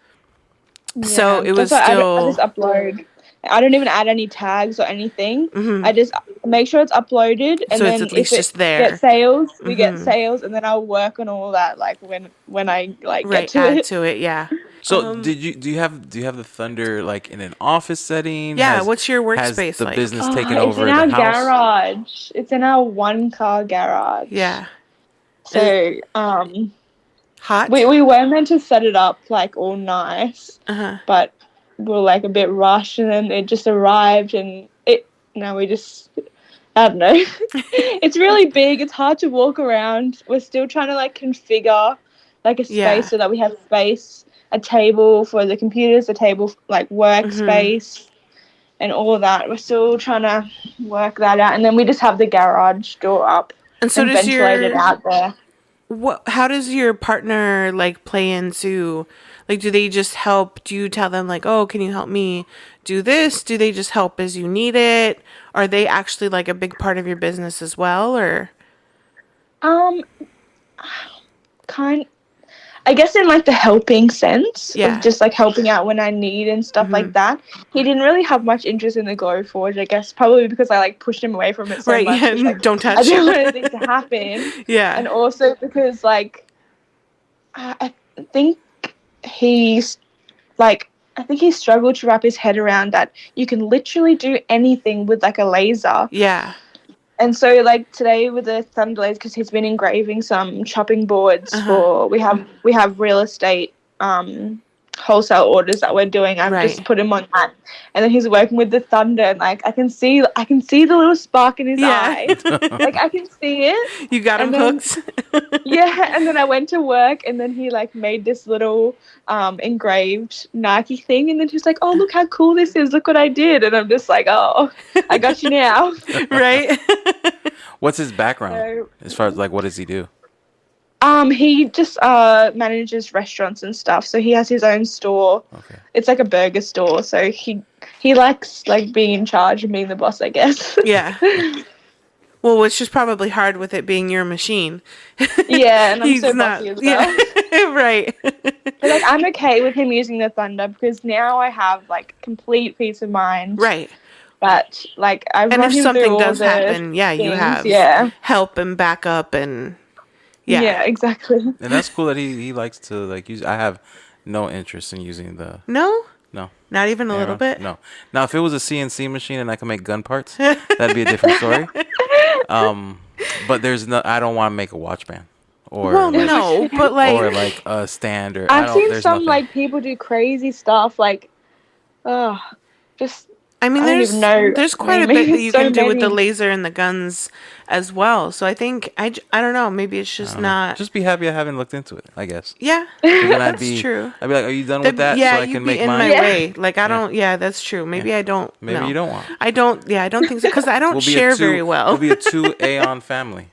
So Yeah, it that's was why I just still, upload. I don't even add any tags or anything. I just make sure it's uploaded, and so it's then at if least it just there. gets sales, we get sales, and then I'll work on all that like when I like get Right. to Add it. to it. Yeah. So do you have the Thunder like in an office setting? Yeah. What's your Has workspace the like? business taken It's in over the our house? garage. It's in our one car garage. Yeah. Is So hot? we were meant to set it up like all nice, Uh-huh. but we were like a bit rushed, and then it just arrived, and now we just I don't know. It's really big. It's hard to walk around. We're still trying to like configure like a Yeah. space so that we have space, a table for the computers, a table like workspace, and all of that. We're still trying to work that out, and then we just have the garage door up And so and does ventilated your out there. how does your partner like play into, like, do they just help? Do you tell them like, oh, can you help me do this? Do they just help as you need it? Are they actually like a big part of your business as well, or? Um, kind I guess in like the helping sense of Yeah. just like helping out when I need and stuff like that. He didn't really have much interest in the Glow Forge, I guess, probably because I like pushed him away from it so Right. much. Just Yeah. like Don't I touch. didn't want anything to happen, Yeah. and also because like I think he's like I think he struggled to wrap his head around that you can literally do anything with like a laser. Yeah. And so, like today with the Thunderlays, because he's been engraving some chopping boards for we have real estate wholesale orders that we're doing. I've Right. just put him on that, and then he's working with the thunder, and like I can see the little spark in his Yeah. eye, like I can see it. You got him And then hooked. yeah, and then I went to work, and then he like made this little engraved Nike thing, and then he's like, "Oh, look how cool this is! Look what I did!" And I'm just like, "Oh, I got you now." Right. What's his background So, as far as like what does he do? he just manages restaurants and stuff. So he has his own store. Okay. It's like a burger store. So he likes like being in charge and being the boss, I guess. Yeah. Well, which is probably hard with it being your machine. Yeah, and I'm He's so not. bossy as well. Yeah. Right. But like I'm okay with him using the Thunder because now I have like complete peace of mind. Right. But like I've And run if him something through all does the happen, yeah, you things. have Yeah. help and backup and yeah. Yeah, exactly. And that's cool that he likes to like use. I have no interest in using the No? no. Not even a little bit? No. Now, if it was a CNC machine and I could make gun parts, that'd be a different story. But there's no. I don't want to make a watch band, or Well, like, no, but like or like a stand, or I've seen there's some nothing. like people do crazy stuff like, just I mean, I don't even know. there's quite a Maybe bit that you so can do with the many. laser and the guns as well. So I think I don't know. Maybe it's just not. Just be happy I haven't looked into it. I guess. Yeah, 'Cause then that's true. I'd be like, "Are you done with that?" Yeah, so I you'd can be make in mine. my Yeah. way. Like I don't. Yeah, that's true. Maybe I don't. Maybe no. you don't want. I don't. Yeah, I don't think so because I don't We'll be share a two, very well. We'll be a 2 Aeon family.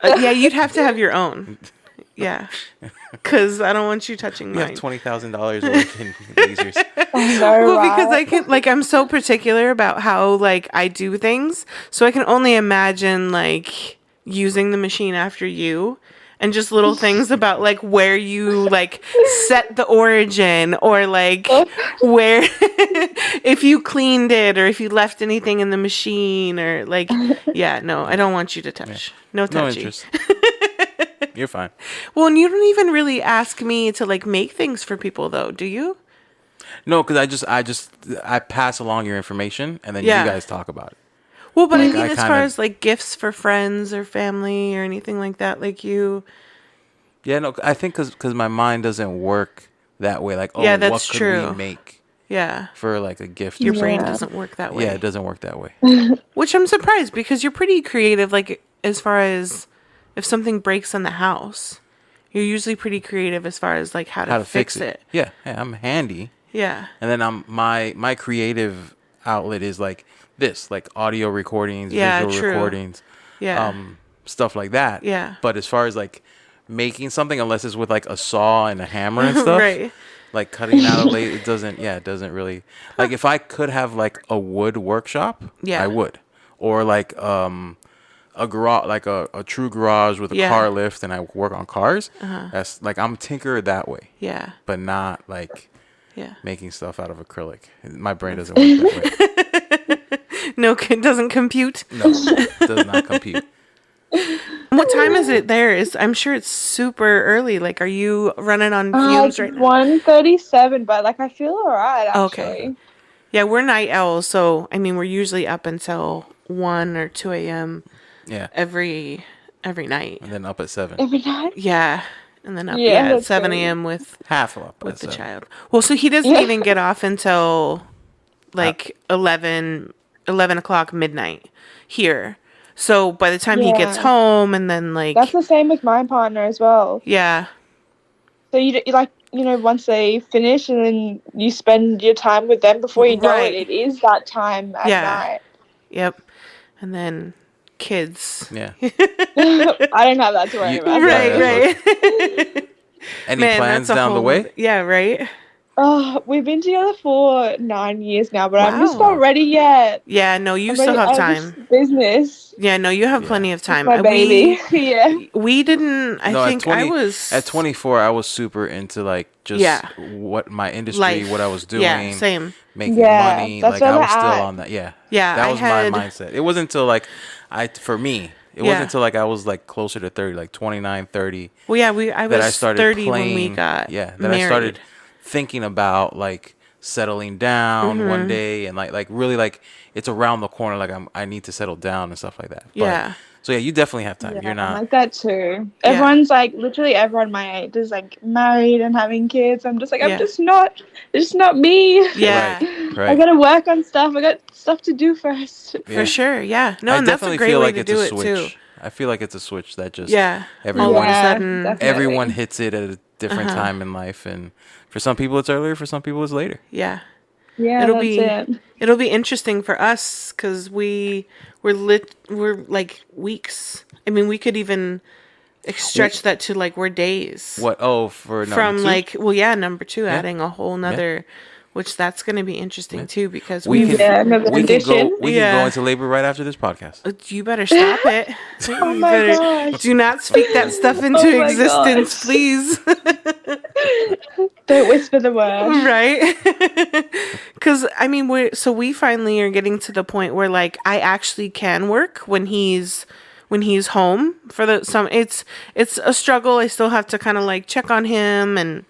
Yeah, you'd have to have your own. Yeah, because I don't want you touching We have mine. $20,000 worth in lasers. I know, Well, because I right? can, like, I'm so particular about how, like, I do things. So I can only imagine, like, using the machine after you and just little things about, like, where you, like, set the origin or, like, where, if you cleaned it or if you left anything in the machine or, like, yeah, no, I don't want you to touch. No No touchy. interest. You're fine. Well, and you don't even really ask me to, like, make things for people, though, do you? No, because I pass along your information and then Yeah. you guys talk about it. Well, but I Like, mean, I as kinda- far as like gifts for friends or family or anything like that, like you. Yeah, no, I think because my mind doesn't work that way. Like, oh, Yeah, what that's could true. we make? Yeah. For like a gift. Your or brain something. doesn't work that way. Yeah, it doesn't work that way. Which I'm surprised because you're pretty creative, like as far as if something breaks in the house. You're usually pretty creative as far as like how to fix it. Yeah, I'm handy. Yeah. And then my creative outlet is like this, like audio recordings, visual recordings, stuff like that. Yeah. But as far as like making something, unless it's with like a saw and a hammer and stuff, right. like cutting out a lathe, it doesn't really. Like if I could have like a wood workshop, I would, or like a garage, like a true garage with a car lift, and I work on cars. That's like I'm tinkered that way. Yeah. But not like Yeah. Making stuff out of acrylic. My brain doesn't work that way. No, it doesn't compute. No, it does not compute. What time is it there? I'm sure it's super early. Like, are you running on fumes right now? 1:37, but like I feel alright actually. Okay. Yeah, we're night owls, so I mean we're usually up until 1 or 2 a.m. Yeah. Every night. And then up at 7. Every night? Yeah. And then up at 7 a.m. with the child. Well, so he doesn't even get off until like 11 o'clock midnight here. So by the time he gets home and then like... That's the same with my partner as well. Yeah. So you like, once they finish and then you spend your time with them before you know it is that time at night. Yep. And then kids. Yeah. I don't have that to worry about. Right. Any plans down the way? Yeah, right. Oh, we've been together for 9 years now, but I'm just not ready yet. Yeah, no, you still have time. Business. Yeah, no, you have plenty of time. My baby. We didn't. I think I was at 24. I was super into like just what my industry, what I was doing. Yeah, same. Making money. Like I was still on that. Yeah. Yeah. That was my mindset. It wasn't until like for me. It wasn't until like I was like closer to 30, like 29, 30. Well, yeah, I was 30 when we got that married. I started thinking about like settling down one day and like really like it's around the corner. Like I need to settle down and stuff like that. Yeah. So yeah, you definitely have time. You're not I'm like that too. Everyone's like literally everyone my age is like married and having kids. I'm just like it's just not me. Yeah. Right. I gotta work on stuff. I got stuff to do first. For sure. Yeah. No, I and that's a great way to do it too. I feel like it's a switch that just everyone hits it at a different time in life, and for some people it's earlier, for some people it's later. Yeah. Yeah, it'll be interesting for us because we're like weeks. I mean, we could even stretch that to like we're days. What? Oh, for number from 2? like number 2, adding a whole nother. Which that's going to be interesting too because we can go into labor right after this podcast. You better stop it. Oh my gosh. Do not speak that stuff into existence, please. Don't whisper the word. Right? Because I mean, we finally are getting to the point where like I actually can work when he's home for it's a struggle. I still have to kind of like check on him and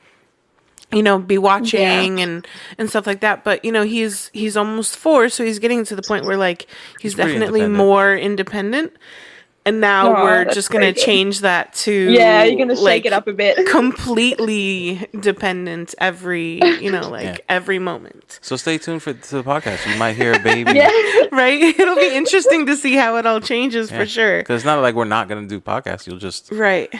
be watching and stuff like that. But, he's almost 4, so he's getting to the point where, like, he's definitely more independent. And now we're just going to change that to... Yeah, you're going to shake it up a bit. Completely dependent every, every moment. So stay tuned to the podcast. You might hear a baby. Right? It'll be interesting to see how it all changes for sure. Because it's not like we're not going to do podcasts. You'll just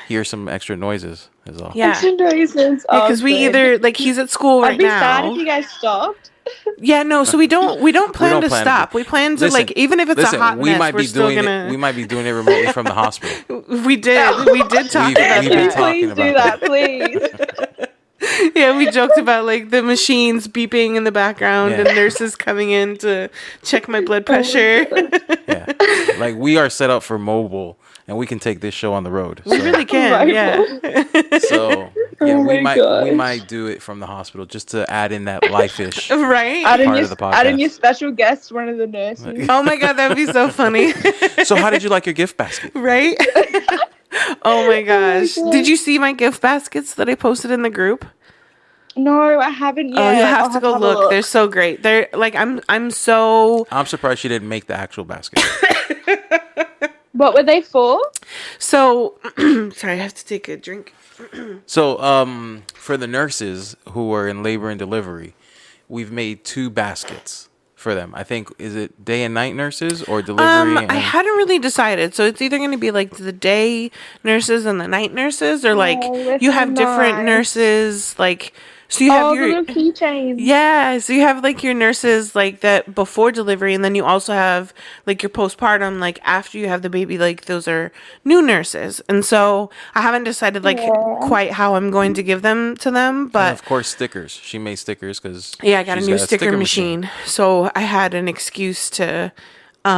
hear some extra noises is all. Yeah. Extra noises. Because we either... Like, he's at school right now. I'd be sad if you guys stopped. Yeah, no. So we don't plan to stop. We plan to like even if it's a hot mess, we're still gonna. We might be doing it remotely from the hospital. We did talk about that. Please do that, please. Yeah, we joked about like the machines beeping in the background and nurses coming in to check my blood pressure. Yeah, like we are set up for mobile, and we can take this show on the road. So. We really can. Yeah. So. Yeah, we might do it from the hospital just to add in that life-ish part of the podcast. Add in your special guest, one of the nurses. Oh my god, that'd be so funny. So how did you like your gift basket? Right? Oh my gosh. Did you see my gift baskets that I posted in the group? No, I haven't yet. Oh, you'll have to go look. They're so great. They're like I'm surprised she didn't make the actual basket. What were they for? So sorry, I have to take a drink. So, for the nurses who are in labor and delivery, we've made 2 baskets for them. I think, is it day and night nurses or delivery? I hadn't really decided. So it's either going to be like the day nurses and the night nurses, or like you have different nurses, like, so you have your little keychains. Yeah, so you have like your nurses like that before delivery, and then you also have like your postpartum, like after you have the baby, like those are new nurses. And so I haven't decided like quite how I'm going to give them to them, but and of course stickers. She made stickers because I got a new sticker machine. So I had an excuse to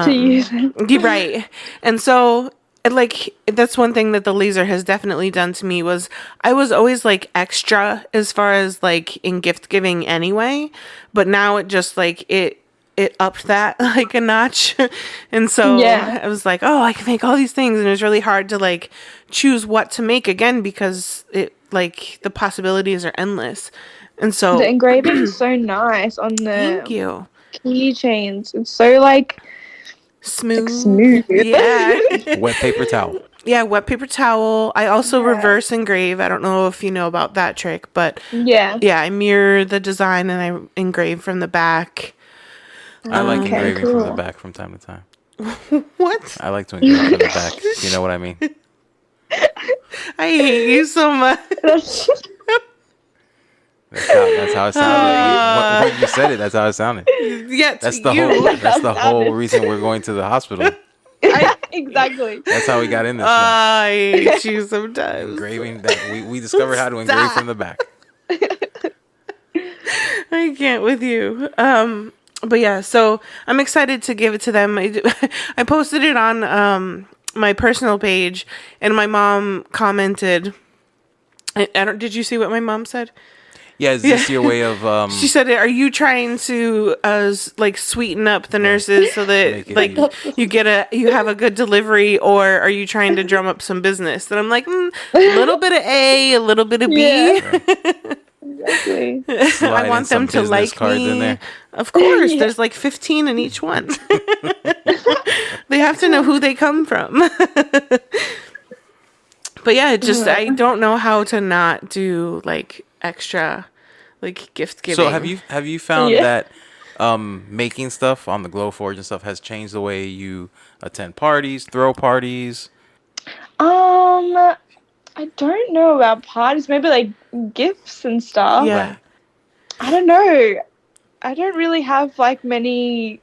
use it. Right. And so like that's one thing that the laser has definitely done to me was I was always like extra as far as like in gift giving anyway, but now it just like it upped that like a notch. And so I was like, oh, I can make all these things, and it was really hard to like choose what to make again because it like the possibilities are endless. And so the engraving is so nice on the thank you keychains. It's so like smooth. Yeah. Wet paper towel. Yeah, wet paper towel. I also reverse engrave. I don't know if you know about that trick, but yeah, I mirror the design and I engrave from the back. I like engraving from the back from time to time. What? I like to engrave from the back. You know what I mean? I hate you so much. That's how it sounded. When you said it, that's how it sounded. Yeah, that's the whole reason we're going to the hospital. Exactly. That's how we got in this. I hate you sometimes. Engraving that we discovered how to engrave from the back. I can't with you. But yeah, so I'm excited to give it to them. I posted it on my personal page, and my mom commented. Did you see what my mom said? Yeah, is this your way of... She said, are you trying to like sweeten up the nurses so that like you have a good delivery, or are you trying to drum up some business? And I'm like, a little bit of A, a little bit of B. Yeah. Exactly. I want them to like me. In there. Of course, there's like 15 in each one. They have to know who they come from. But yeah, I don't know how to not do like extra like gift giving. So have you found that making stuff on the Glowforge and stuff has changed the way you attend parties, throw parties? I don't know about parties. Maybe like gifts and stuff. Yeah. I don't know. I don't really have like many.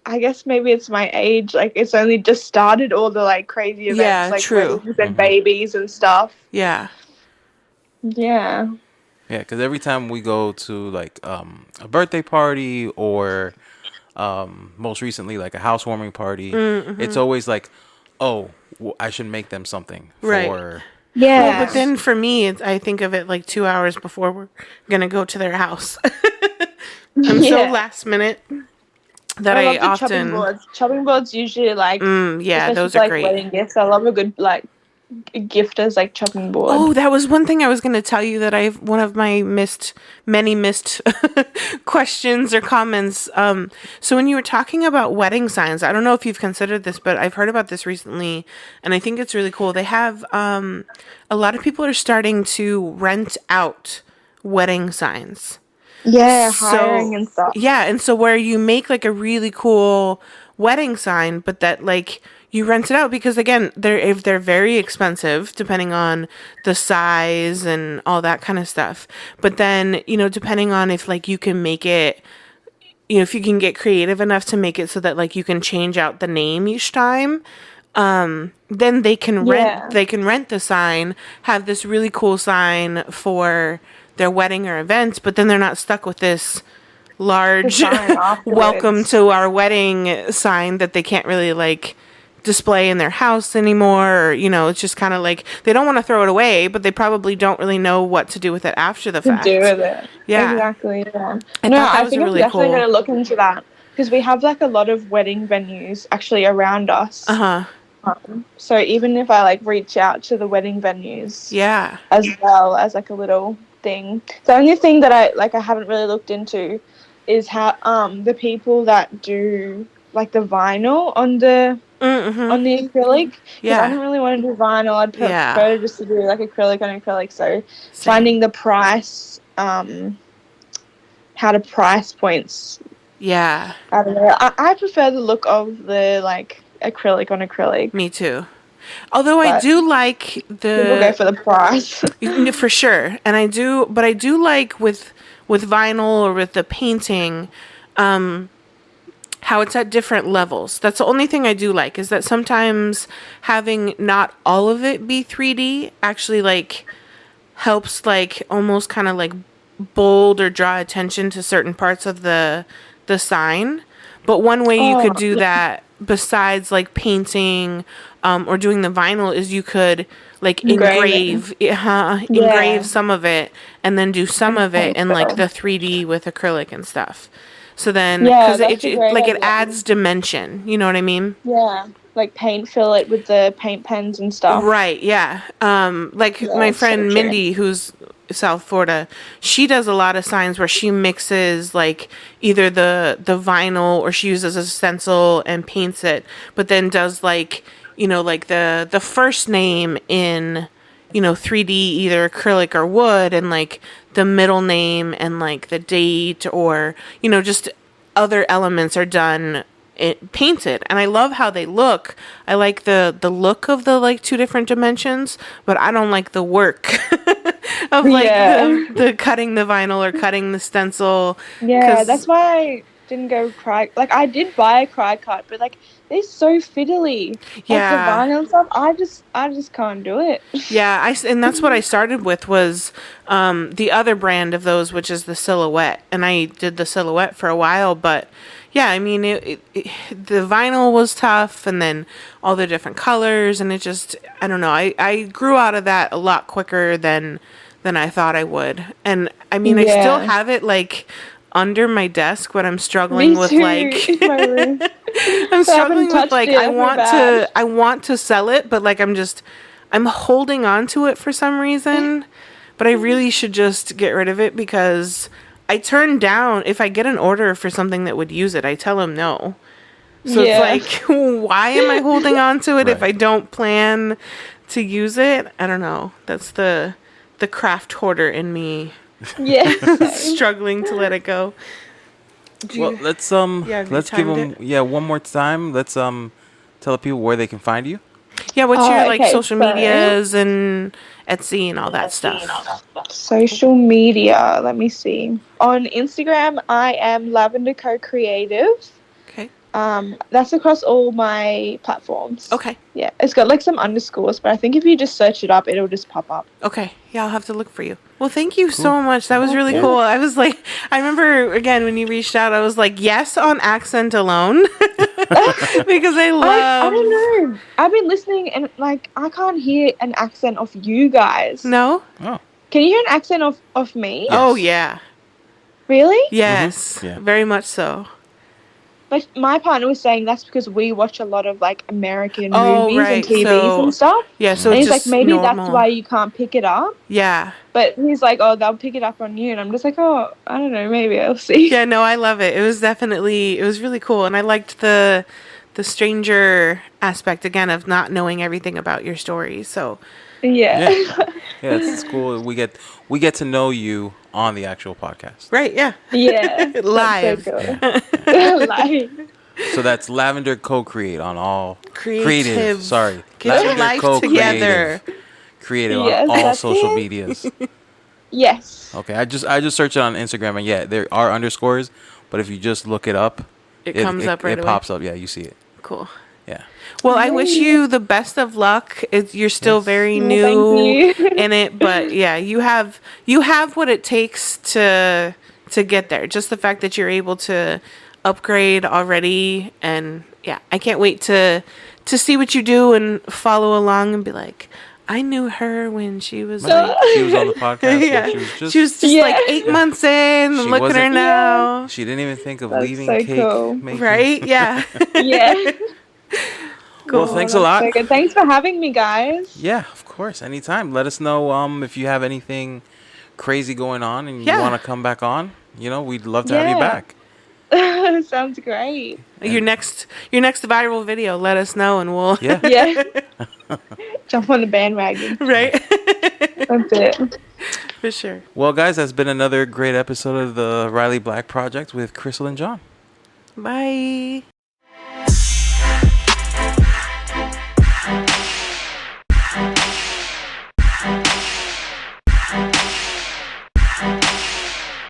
I guess maybe it's my age. Like it's only just started all the like crazy events, like weddings and babies and stuff. Yeah. Yeah. Yeah, because every time we go to like a birthday party or most recently like a housewarming party, it's always like, oh, I should make them something for. Yeah. Well, but then for me, I think of it like 2 hours before we're gonna go to their house. I'm so last minute that I love often chopping boards usually like those are like great. Wedding gifts. I love a good like gift as like chopping board. Oh, that was one thing I was going to tell you that one of my many missed questions or comments. So when you were talking about wedding signs, I don't know if you've considered this, but I've heard about this recently, and I think it's really cool. They have a lot of people are starting to rent out wedding signs. Yeah, hiring and stuff. Yeah, and so where you make like a really cool wedding sign, but that like you rent it out because again, they're very expensive depending on the size and all that kind of stuff. But then, depending on if like you can make it, if you can get creative enough to make it so that like you can change out the name each time, then they can rent the sign, have this really cool sign for their wedding or event, but then they're not stuck with this large welcome to our wedding sign that they can't really like display in their house anymore, or, it's just kind of like they don't want to throw it away, but they probably don't really know what to do with it after the fact. Do with it. Yeah, exactly. Yeah. I think I'm definitely going to look into that because we have like a lot of wedding venues actually around us. So even if I like reach out to the wedding venues, as well as like a little thing, the only thing that I haven't really looked into is how the people that do like the vinyl on the acrylic. I don't really want to do vinyl. I'd prefer just to do like acrylic on acrylic. So finding the price, how how to price points. Yeah. I don't know. I prefer the look of the like acrylic on acrylic. Me too. Although I do like people go for the price. For sure. And I do like with vinyl or with the painting, how it's at different levels. That's the only thing I do like, is that sometimes having not all of it be 3D actually like helps like almost kind of like bold or draw attention to certain parts of the sign. But one way you could do that besides like painting or doing the vinyl is you could like engrave some of it and then do some of it in like the 3D with acrylic and stuff. So then, because it adds dimension, you know what I mean? Yeah, like fill it with the paint pens and stuff. Right, yeah. My friend Mindy, who's South Florida, she does a lot of signs where she mixes like either the vinyl or she uses a stencil and paints it, but then does like, you know, like the first name in, you know, 3D, either acrylic or wood, and like the middle name and like the date, or, you know, just other elements are done painted. And I love how they look. I like the look of the like two different dimensions, but I don't like the work of like the cutting the vinyl or cutting the stencil. Yeah, that's why I didn't go like I did buy a cry cut, but like they're so fiddly. Yeah, like the vinyl and stuff. I just can't do it. Yeah, and that's what I started with was the other brand of those, which is the Silhouette, and I did the Silhouette for a while. But yeah, I mean, the vinyl was tough, and then all the different colors, and it just, I don't know. I grew out of that a lot quicker than I thought I would, and I mean, I still have it like under my desk, but I'm struggling with like I'm struggling with like I want to sell it, but like I'm holding on to it for some reason, but I really should just get rid of it, because I turn down, if I get an order for something that would use it, I tell them no. So it's like, why am I holding on to it if I don't plan to use it? I don't know. That's the craft hoarder in me. Yeah. Struggling to let it go. Well, let's give them one more time. Let's tell the people where they can find you. Yeah, what's your like social medias and Etsy and all that stuff? Social media, let me see. On Instagram, I am Lavender Co Creative. Okay. That's across all my platforms. Okay. Yeah, it's got like some underscores, but I think if you just search it up, it'll just pop up. Okay. Yeah, I'll have to look for you. Well, thank you so much. That was really cool. I was like, I remember again when you reached out, I was like, yes, on accent alone, because I don't know. I've been listening and like I can't hear an accent of you guys. No. Oh. Can you hear an accent of me? Yes. Oh yeah. Really? Yes. Mm-hmm. Yeah. Very much so. But my partner was saying that's because we watch a lot of like American movies and TVs and stuff. Yeah, so and it's he's just like, maybe normal. that's why you can't pick it up. Yeah. But he's like, oh, they'll pick it up on you. And I'm just like, oh, I don't know, maybe I'll see. Yeah, no, I love it. It was really cool. And I liked the stranger aspect, again, of not knowing everything about your story. So yeah, it's cool. We get to know you on the actual podcast. Right, yeah. Yeah. Live. So cool. Live. So that's Lavender Co Create on all creative. Sorry. Get your life together. Creative on all social medias. Yes. Okay. I just searched it on Instagram, and there are underscores, but if you just look it up, it comes up right away. It pops up. Yeah, you see it. Cool. Yeah. Well, I wish you the best of luck. You're still very new in it, but yeah, you have what it takes to get there. Just the fact that you're able to upgrade already, and yeah, I can't wait to see what you do and follow along and be like, I knew her when she was like, she was on the podcast. Yeah. She was just like 8 months in. Look at her now. She didn't even think of That's leaving so cake cool. making. Right? Yeah. Yeah. Cool. Well, thanks a lot. So good. Thanks for having me, guys. Yeah, of course. Anytime. Let us know if you have anything crazy going on and you want to come back on. You know, we'd love to have you back. Sounds great. Your next viral video, let us know and we'll jump on the bandwagon. Right. That's it. For sure. Well, guys, that's been another great episode of the Riley Black Project with Crystal and John. Bye.